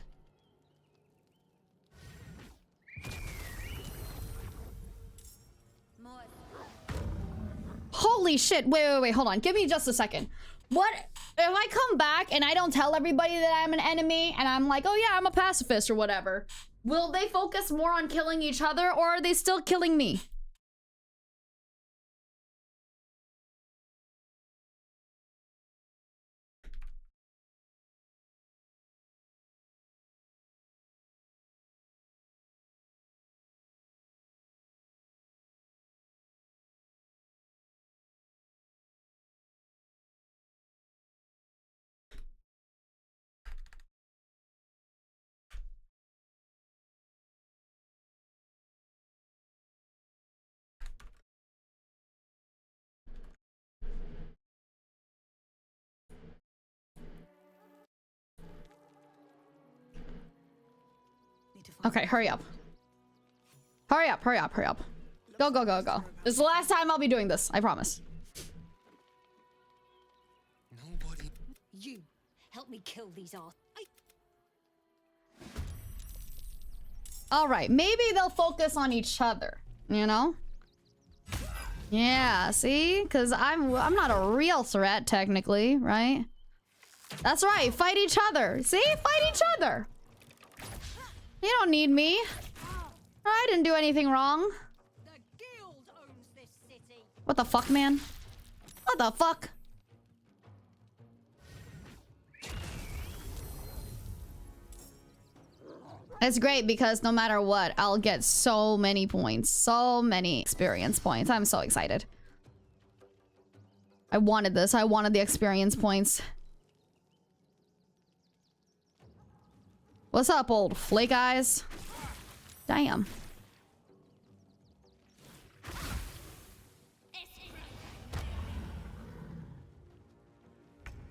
Holy shit. Wait. Hold on. Give me just a second. What if I come back and I don't tell everybody that I'm an enemy and I'm like, oh yeah, I'm a pacifist or whatever? Will they focus more on killing each other or are they still killing me? Okay, hurry up. Hurry up. Go. This is the last time I'll be doing this, I promise. You help me kill these arse. All right, maybe they'll focus on each other, you know? Yeah, see? Because I'm not a real threat, technically, right? That's right, fight each other. See? Fight each other. You don't need me. I didn't do anything wrong. The guild owns this city. What the fuck, man? What the fuck? It's great because no matter what, I'll get so many points. So many experience points. I'm so excited. I wanted this. I wanted the experience points. What's up, old flake eyes? Damn.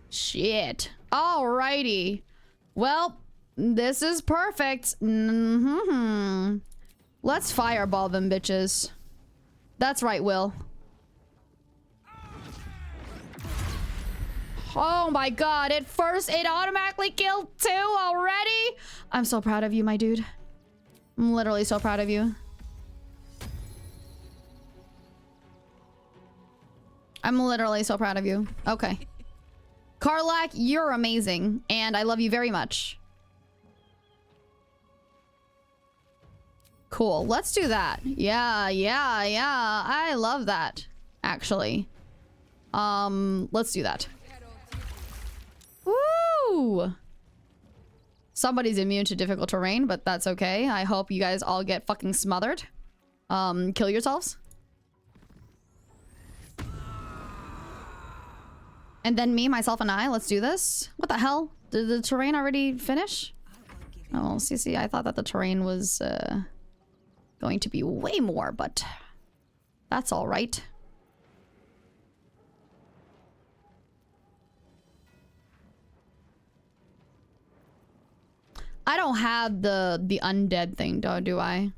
Shit. Alrighty. Well, this is perfect. Let's fireball them bitches. That's right, Will. Oh my god, it automatically killed 2 already? I'm so proud of you, my dude. I'm literally so proud of you. I'm literally so proud of you. Okay. Karlach, you're amazing, and I love you very much. Cool, let's do that. Yeah. I love that, actually. Let's do that. Woo! Somebody's immune to difficult terrain, but that's okay. I hope you guys all get fucking smothered. Kill yourselves. And then me, myself, and I, let's do this. What the hell? Did the terrain already finish? Oh, see, I thought that the terrain was, going to be way more, but that's all right. I don't have the undead thing, do I?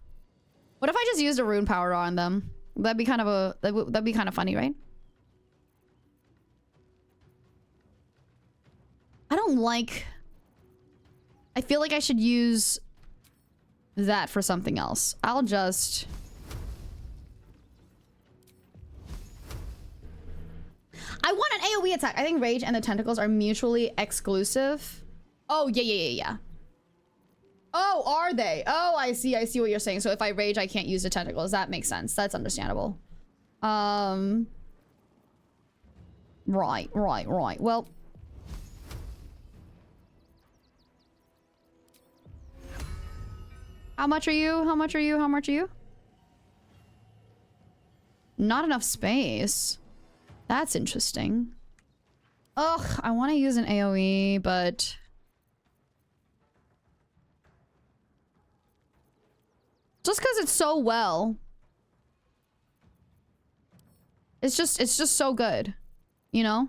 What if I just used a rune power on them? That'd be kind of that'd be kind of funny, right? I don't like... I feel like I should use that for something else. I'll just... I want an AoE attack. I think Rage and the Tentacles are mutually exclusive. Oh, yeah. Oh, are they? Oh, I see what you're saying. So if I Rage, I can't use the Tentacles. That makes sense. That's understandable. Right. Well... How much are you? Not enough space. That's interesting. Ugh, I want to use an AoE, but... Just because it's so well. It's just so good. You know?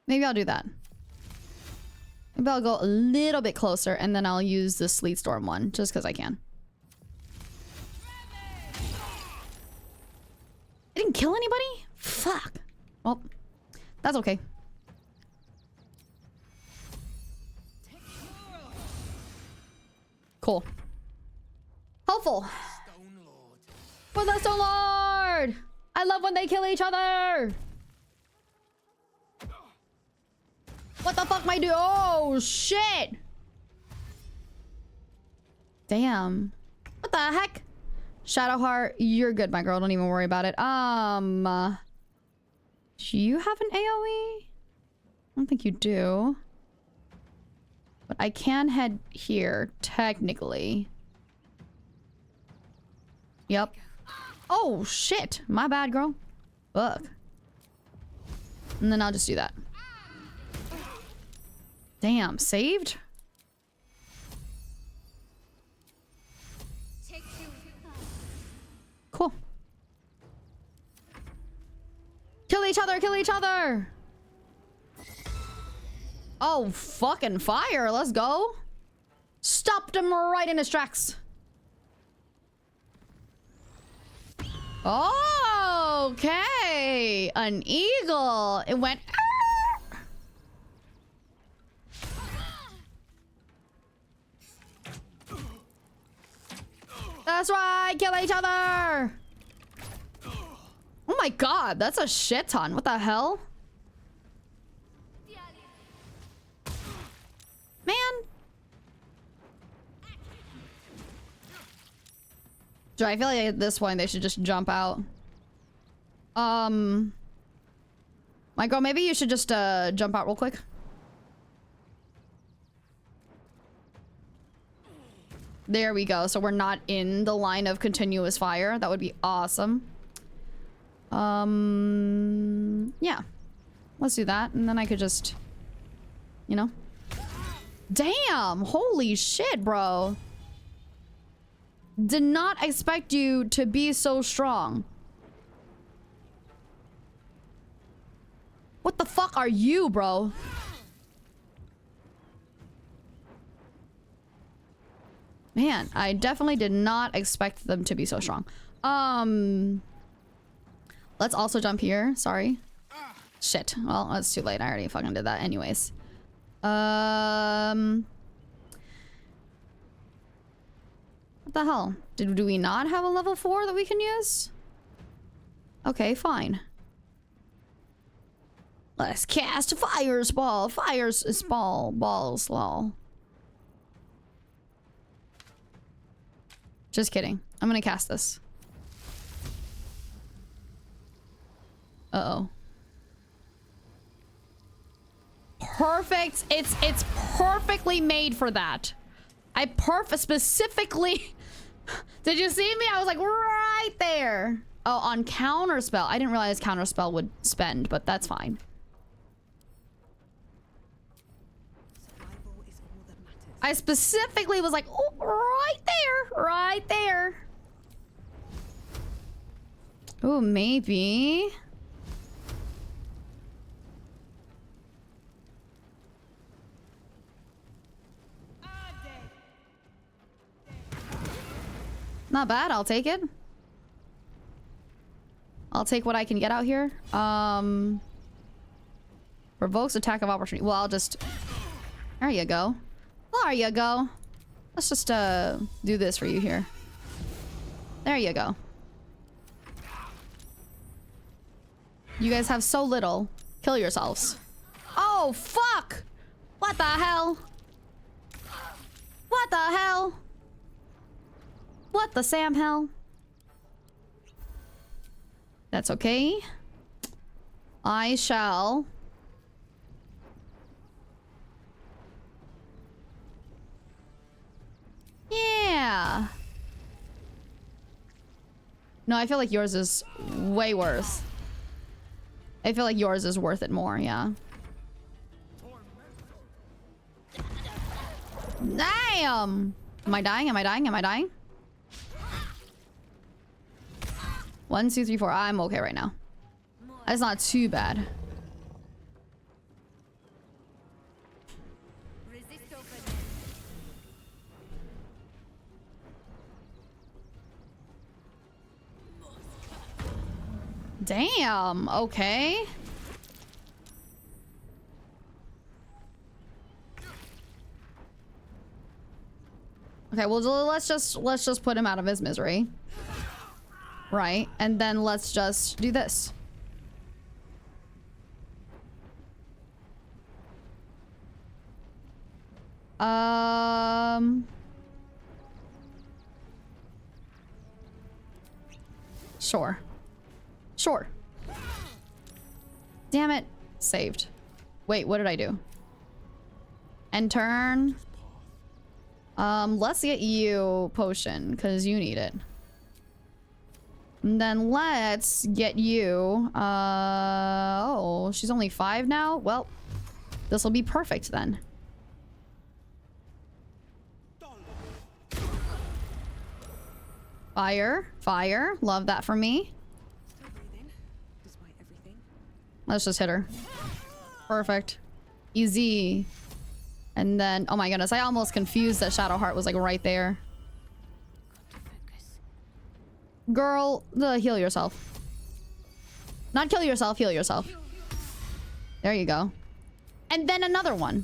Maybe I'll do that. Maybe I'll go a little bit closer and then I'll use the Sleet Storm one just because I can. I didn't kill anybody? Fuck. Well, that's okay. Cool. Hopeful. For the Stone Lord! I love when they kill each other! What the fuck am I doing? Oh, shit! Damn. What the heck? Shadowheart, you're good, my girl. Don't even worry about it. Do you have an AoE? I don't think you do. But I can head here, technically. Yep. Oh, shit. My bad, girl. Fuck. And then I'll just do that. Damn, saved? Cool. Kill each other, kill each other! Oh, fucking fire. Let's go. Stopped him right in his tracks. Oh, okay. An eagle. It went... That's right. Kill each other. Oh my god. That's a shit ton. What the hell? Man. So I feel like at this point they should just jump out. My girl, maybe you should just jump out real quick. There we go. So we're not in the line of continuous fire. That would be awesome. Yeah. Let's do that. And then I could just, you know. Damn! Holy shit, bro. Did not expect you to be so strong. What the fuck are you, bro? Man, I definitely did not expect them to be so strong. Let's also jump here. Sorry. Shit. Well, that's too late. I already fucking did that anyways. What the hell? Do we not have a level 4 that we can use? Okay, fine. Let's cast Fire's Ball. Fire's Ball. Balls, lol. Just kidding. I'm gonna cast this. Uh-oh. Perfect. It's perfectly made for that. I specifically... Did you see me? I was like right there. Oh, on counterspell. I didn't realize counterspell would spend, but that's fine. I specifically was like, oh, right there. Right there. Oh, maybe. Not bad. I'll take it. I'll take what I can get out here. Provokes attack of opportunity. Well, I'll just... There you go. There you go. Let's just do this for you here. There you go. You guys have so little. Kill yourselves. Oh, fuck! What the hell? What the hell? What the Sam hell? That's okay. I shall... Yeah. No, I feel like yours is way worth. I feel like yours is worth it more, yeah. Damn! Am I dying? Am I dying? Am I dying? 1, 2, 3, 4. I'm okay right now. That's not too bad. Damn, okay. Okay, well let's just put him out of his misery. Right, and then let's just do this. Sure. Sure. Damn it. Saved. Wait, what did I do? End turn. Let's get you potion, because you need it. And then let's get you... oh, she's only 5 now? Well, this will be perfect then. Fire. Fire. Love that for me. Let's just hit her. Perfect. Easy. And then... oh my goodness, I almost confused that Shadowheart was like right there. Girl, heal yourself. Not kill yourself, heal yourself. There you go. And then another one.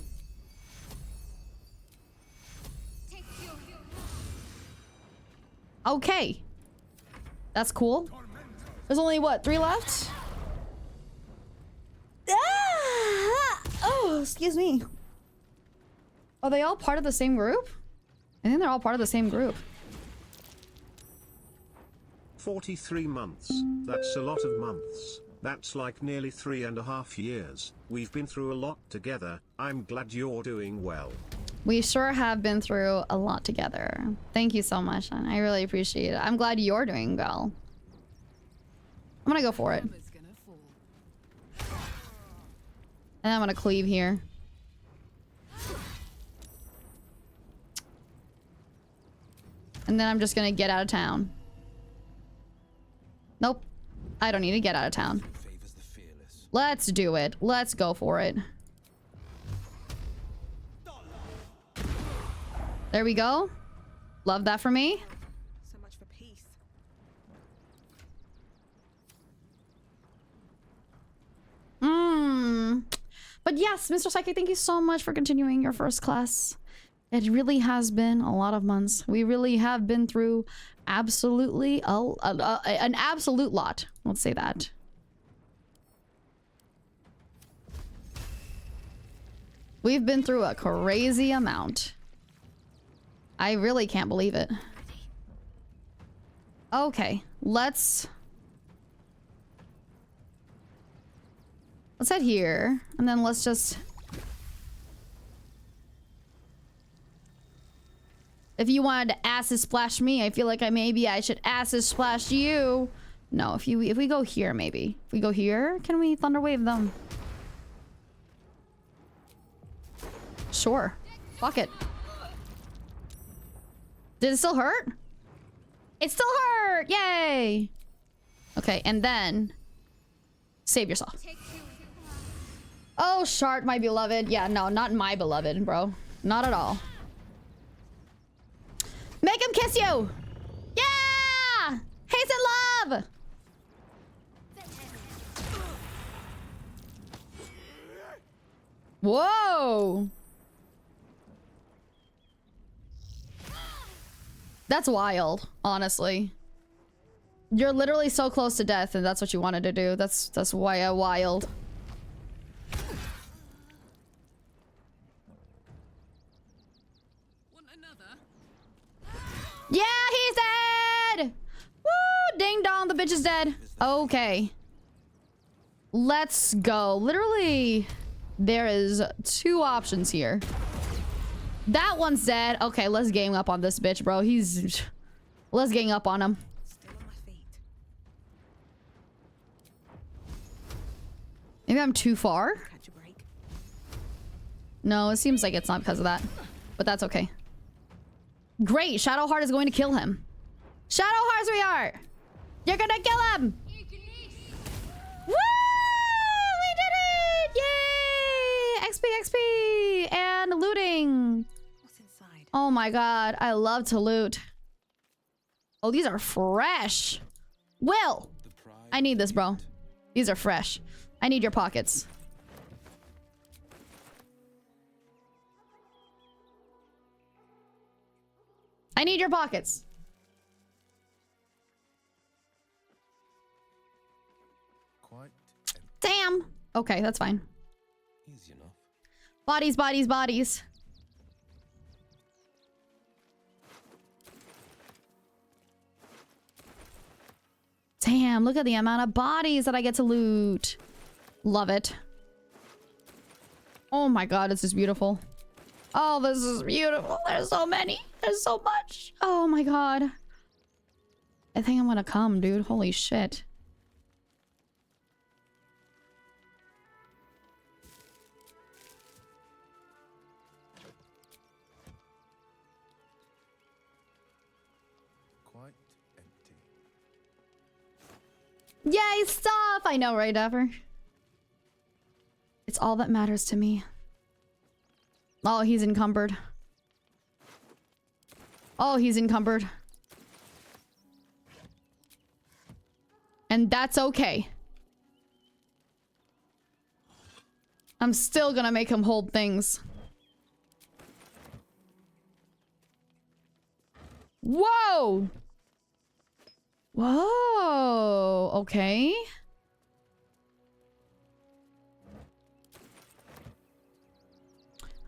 Okay. That's cool. There's only, what, 3 left? Ah! Oh, excuse me. Are they all part of the same group? I think they're all part of the same group. 43 months. That's a lot of months. That's like nearly 3.5 years. We've been through a lot together. I'm glad you're doing well. We sure have been through a lot together. Thank you so much, and I really appreciate it. I'm glad you're doing well. I'm gonna go for it. And I'm gonna cleave here. And then I'm just gonna get out of town. Nope. I don't need to get out of town. Let's do it. Let's go for it. There we go. Love that for me. So much for peace. But yes, Mr. Psychic, thank you so much for continuing your first class. It really has been a lot of months. We really have been through absolutely an absolute lot. Let's say that. We've been through a crazy amount. I really can't believe it. Okay, let's head here, and then let's just... if you wanted to acid splash me, I feel like maybe I should acid splash you. No, if we go here, maybe. If we go here, can we thunder wave them? Sure. Fuck it. Did it still hurt? It still hurt! Yay! Okay, and then... save yourself. Oh, Shart, my beloved. Yeah, no, not my beloved, bro. Not at all. Make him kiss you! Yeah! Haste and love! Whoa! That's wild, honestly. You're literally so close to death, and that's what you wanted to do. That's why wild. Yeah, he's dead! Woo! Ding dong, the bitch is dead. Okay. Let's go. Literally, there is 2 options here. That one's dead. Okay, let's gang up on this bitch, bro. Let's gang up on him. Maybe I'm too far? No, it seems like it's not because of that. But that's okay. Great, Shadowheart is going to kill him. Shadowheart, sweetheart! You're gonna kill him! Woo! We did it! Yay! XP, XP! And looting! What's inside? Oh my god, I love to loot. Oh, these are fresh! Will! I need this, bro. These are fresh. I need your pockets. I need your pockets. Quite Damn. Okay, that's fine. easy enough. Bodies, bodies, bodies. Damn, look at the amount of bodies that I get to loot. Love it. Oh my god, this is beautiful. Oh, this is beautiful. There's so many. There's so much. Oh my god. I think I'm gonna come, dude. Holy shit. Quite empty. Yay, stuff! I know, right, Dapper? It's all that matters to me. Oh, he's encumbered. Oh, he's encumbered. And that's okay. I'm still gonna make him hold things. Whoa! Whoa! Okay.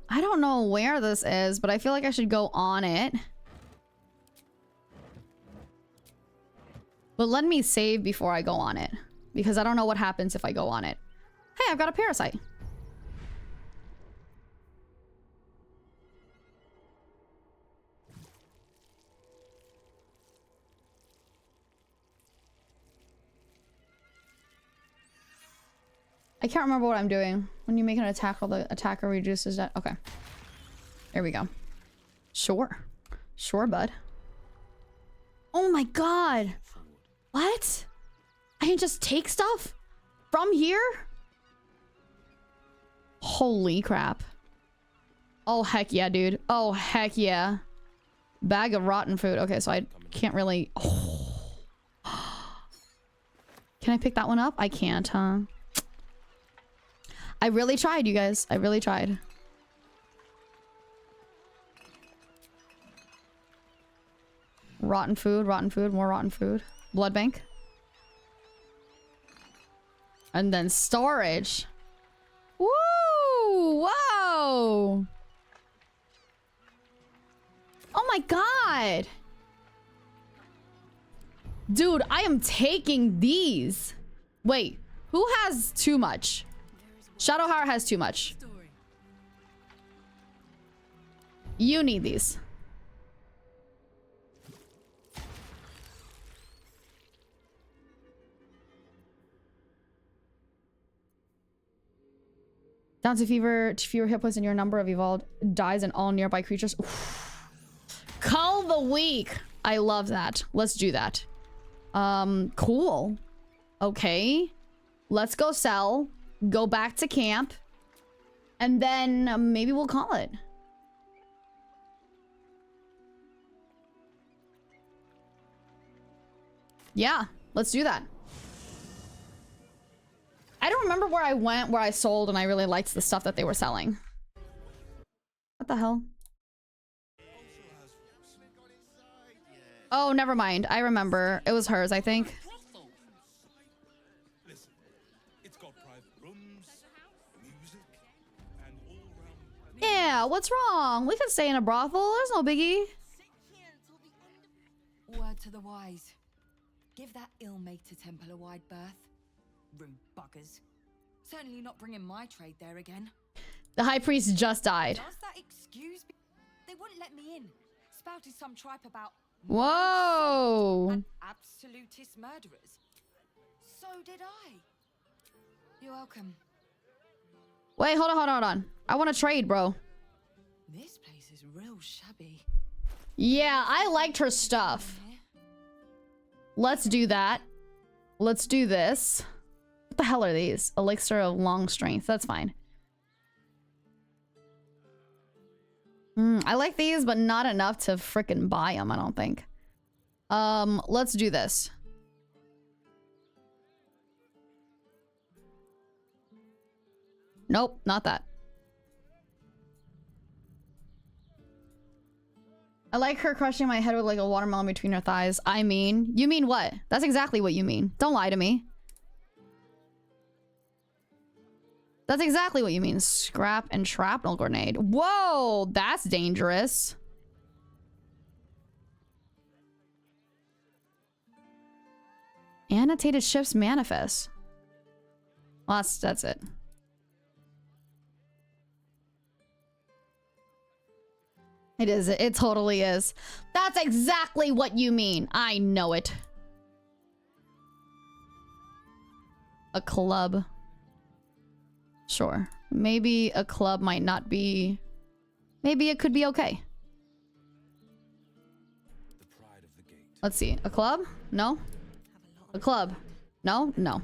I don't know where this is, but I feel like I should go on it. But let me save before I go on it, because I don't know what happens if I go on it. Hey, I've got a parasite. I can't remember what I'm doing. When you make an attack, while the attacker reduces that. Okay. There we go. Sure. Sure, bud. Oh my god. What? I can just take stuff from here? Holy crap. Oh, heck yeah, dude. Oh, heck yeah. Bag of rotten food. Okay, so I can't really... Oh. Can I pick that one up? I can't, huh? I really tried, you guys. I really tried. Rotten food, more rotten food. Blood bank. And then storage. Woo! Whoa! Oh my god! Dude, I am taking these. Wait, who has too much? Shadowheart has too much. You need these. Down to fewer hit points in your number of evolved dies and all nearby creatures. Oof. Cull the weak. I love that. Let's do that. Cool. Okay. Let's go sell. Go back to camp. And then maybe we'll call it. Yeah, let's do that. I don't remember where I went, where I sold, and I really liked the stuff that they were selling. What the hell? Oh, never mind. I remember. It was hers, I think. Yeah, what's wrong? We could stay in a brothel. There's no biggie. Word to the wise. Give that ill-mated temple a wide berth. Rude buggers. Certainly not bringing my trade there again. The high priest just died. Does that excuse me? They wouldn't let me in. Spouted some tripe about... Whoa! And absolutist murderers. So did I. You're welcome. Wait, hold on. I want to trade, bro. This place is real shabby. Yeah, I liked her stuff. Let's do that. Let's do this. What the hell are these? Elixir of long strength. That's fine. I like these, but not enough to frickin' buy them, I don't think. Let's do this. Nope, not that. I like her crushing my head with like a watermelon between her thighs. I mean, you mean what? That's exactly what you mean. Don't lie to me. That's exactly what you mean. Scrap and shrapnel grenade. Whoa, that's dangerous. Annotated ship's manifest. Well, that's it. It is. It totally is. That's exactly what you mean. I know it. A club. Sure. Maybe a club might not be... Maybe it could be okay. Let's see. A club? No. A club? No? No.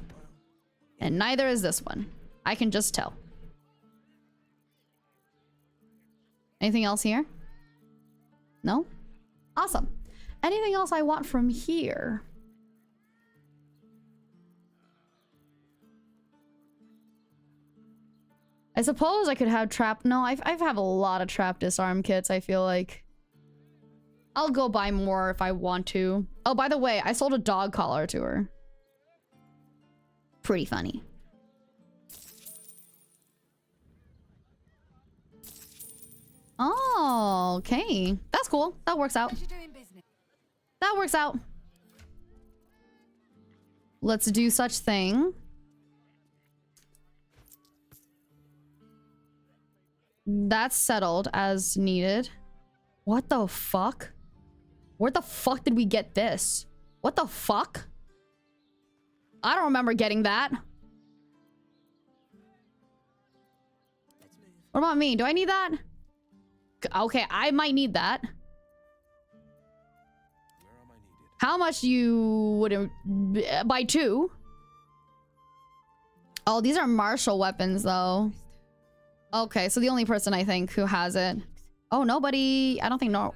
And neither is this one. I can just tell. Anything else here? No? Awesome. Anything else I want from here? I suppose I could have trap... No, I have a lot of trap disarm kits, I feel like. I'll go buy more if I want to. Oh, by the way, I sold a dog collar to her. Pretty funny. Oh, okay. That's cool. That works out. That works out. Let's do such thing. That's settled as needed. What the fuck? Where the fuck did we get this? What the fuck? I don't remember getting that. What about me? Do I need that? Okay, I might need that. How much you would buy 2? Oh, these are martial weapons though. Okay, so the only person I think who has it. Oh, nobody. I don't think no.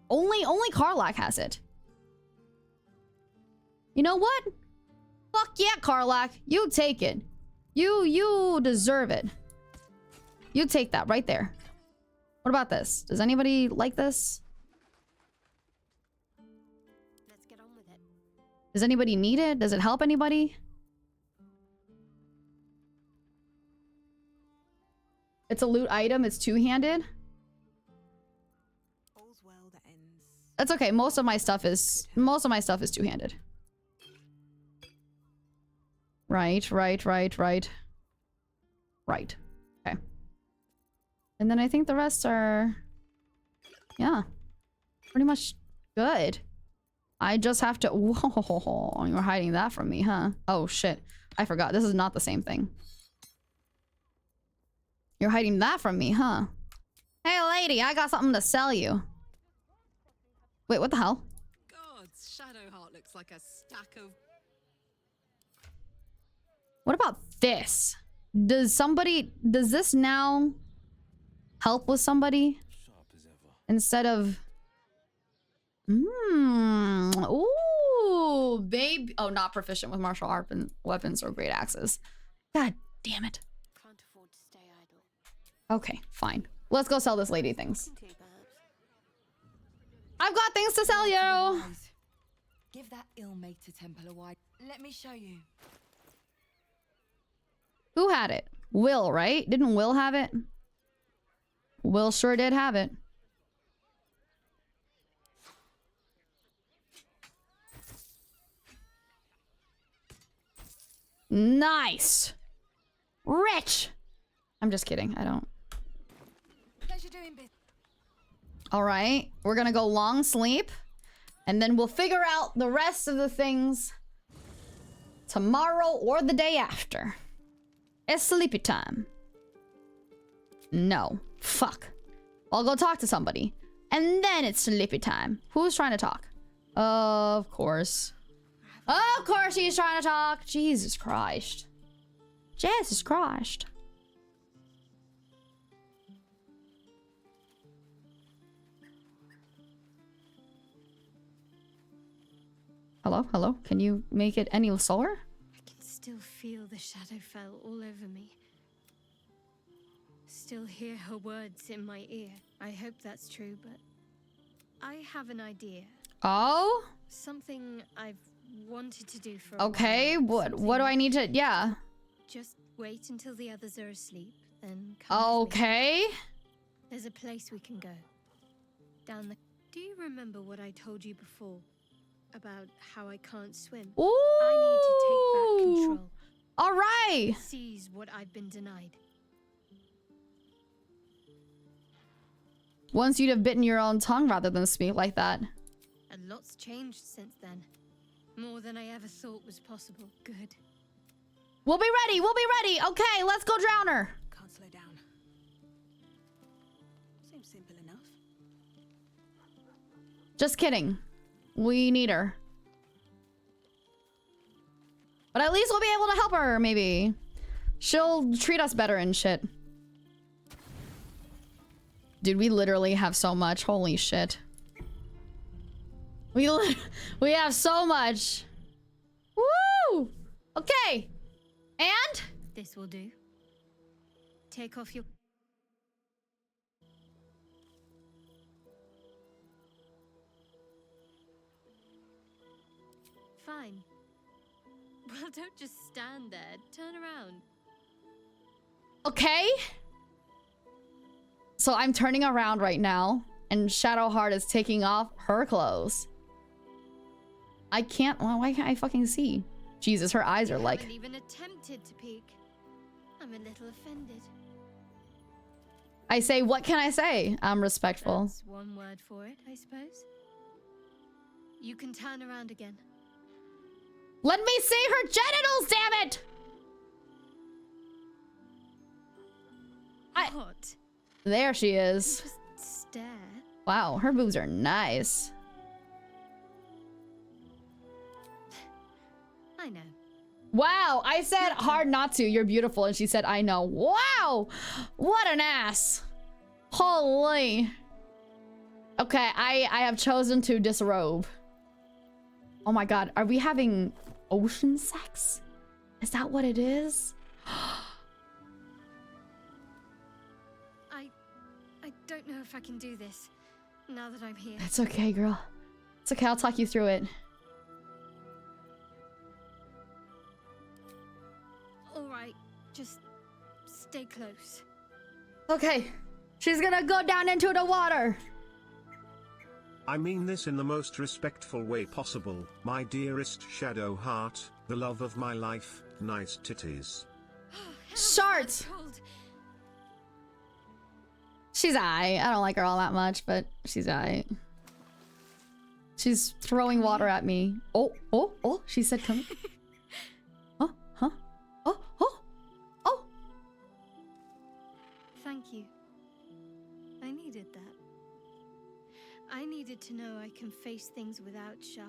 Only Karlach has it. You know what? Fuck yeah, Karlach. You take it. You deserve it. You take that right there. What about this? Does anybody like this? Let's get on with it. Does anybody need it? Does it help anybody? It's a loot item. It's two-handed. That's okay. Most of my stuff is two-handed. Right. Right. Okay. And then I think the rest are... Yeah. Pretty much good. I just have to... Whoa, you're hiding that from me, huh? Oh, shit. I forgot. This is not the same thing. You're hiding that from me, huh? Hey, lady, I got something to sell you. Wait, what the hell? God, Shadowheart looks like a stack of... What about this? Does this now help with somebody? Instead of... Ooh, babe. Oh, not proficient with martial art and weapons or great axes. God damn it. Can't afford to stay idle. Okay, fine. Let's go sell this lady things. I've got things to sell you. Give that ill-mated temple a wide... Let me show you. Who had it? Will, right? Didn't Will have it? Will sure did have it. Nice. Rich. I'm just kidding. I don't. Pleasure doing business. All right. We're going to go long sleep. And then we'll figure out the rest of the things tomorrow or the day after. It's sleepy time. No. Fuck. I'll go talk to somebody. And then it's sleepy time. Who's trying to talk? Of course. Of course he's trying to talk. Jesus Christ. Jesus Christ. Hello? Hello? Can you make it any slower? I can still feel the Shadowfell all over me. still hear her words in my ear. I hope that's true, but I have an idea. Oh? Something I've wanted to do for a Okay, while. what do I need to... Yeah. Just wait until the others are asleep, then come with me. Okay. There's a place we can go. Down the... Do you remember what I told you before? About how I can't swim? Ooh. I need to take back control. All right. Seize what I've been denied. Once you'd have bitten your own tongue rather than speak like that. A lot's changed since then. More than I ever thought was possible. Good. We'll be ready. We'll be ready. Okay, let's go drown her. Can't slow down. Seems simple enough. Just kidding. We need her. But at least we'll be able to help her, maybe. She'll treat us better and shit. Dude, we literally have so much. Holy shit. We have so much. Woo! Okay. And? This will do. Take off your... Fine. Well, don't just stand there. Turn around. Okay. So I'm turning around right now, and Shadowheart is taking off her clothes. I can't... Well, why can't I fucking see? Jesus, her eyes are like... I haven't even attempted to peek. I'm a little offended. I say, what can I say? I'm respectful. That's one word for it, I suppose. You can turn around again. Let me see her genitals, damn it! What? There she is. Just stare. Wow, her boobs are nice. I know. Wow, I said hard not to. You're beautiful. And she said, I know. Wow, what an ass. Holy. Okay, I have chosen to disrobe. Oh my god, are we having ocean sex? Is that what it is? I don't know if I can do this now that I'm here. It's okay, girl. It's okay, I'll talk you through it. All right, just stay close. Okay, she's gonna go down into the water. I mean this in the most respectful way possible, my dearest Shadowheart, the love of my life, nice titties. Sharts! She's aight. I don't like her all that much, but she's aight. She's throwing water at me. Oh, oh, oh, she said come. Oh, huh? Oh, oh, oh. Thank you. I needed that. I needed to know I can face things without Shah.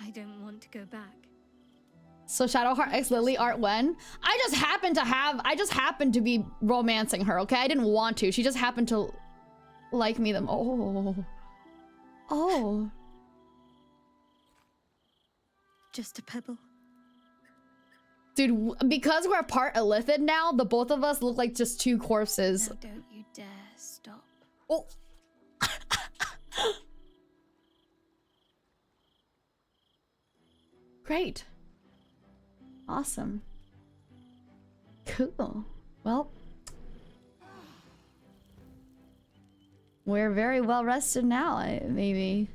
I don't want to go back. So Shadowheart X Lily art when? I just happened to be romancing her, okay? I didn't want to. She just happened to like me them. Oh. Oh. Just a pebble. Dude, because we're part Illithid now, the both of us look like just two corpses. Now don't you dare stop. Oh. Great. Awesome. Cool. Well, we're very well rested now, maybe.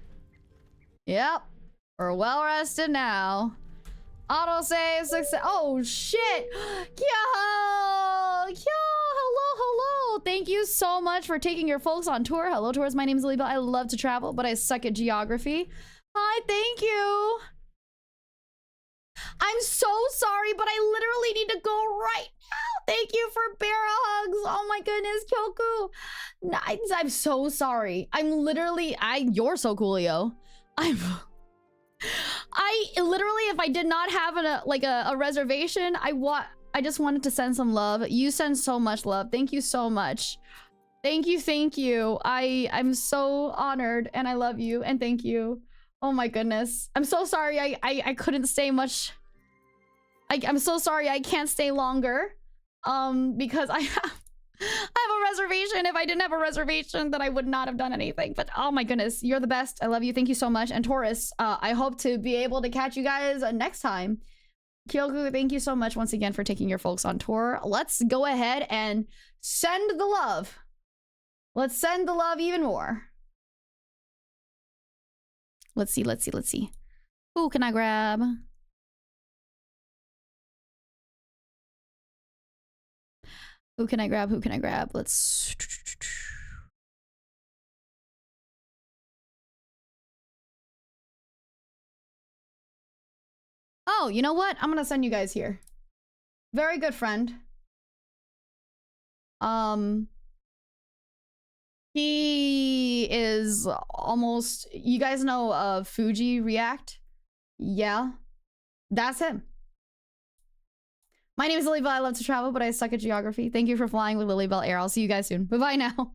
Yep. We're well rested now. Autosave success. Oh shit. Yo! Hello, hello. Thank you so much for taking your folks on tour. Hello, tours. My name is Liba. I love to travel, but I suck at geography. Hi, thank you. I'm so sorry, but I literally need to go right now. Thank you for bear hugs. Oh my goodness, Kyoku. I'm so sorry. You're so coolio. I literally, if I did not have a reservation, I just wanted to send some love. You send so much love. Thank you so much. Thank you. I'm so honored and I love you and thank you. Oh my goodness. I'm so sorry I couldn't stay much. I'm so sorry I can't stay longer. Because I have a reservation. If I didn't have a reservation, then I would not have done anything. But oh my goodness, you're the best. I love you. Thank you so much. And Taurus, I hope to be able to catch you guys next time. Kyoku, thank you so much once again for taking your folks on tour. Let's go ahead and send the love. Let's send the love even more. Let's see, let's see, let's see. Who can I grab? Who can I grab? Who can I grab? Let's... Oh, you know what? I'm gonna send you guys here. Very good friend. He is almost... You guys know Fuji React? Yeah. That's him. My name is Lilybell. I love to travel, but I suck at geography. Thank you for flying with Lilybell Air. I'll see you guys soon. Bye-bye now.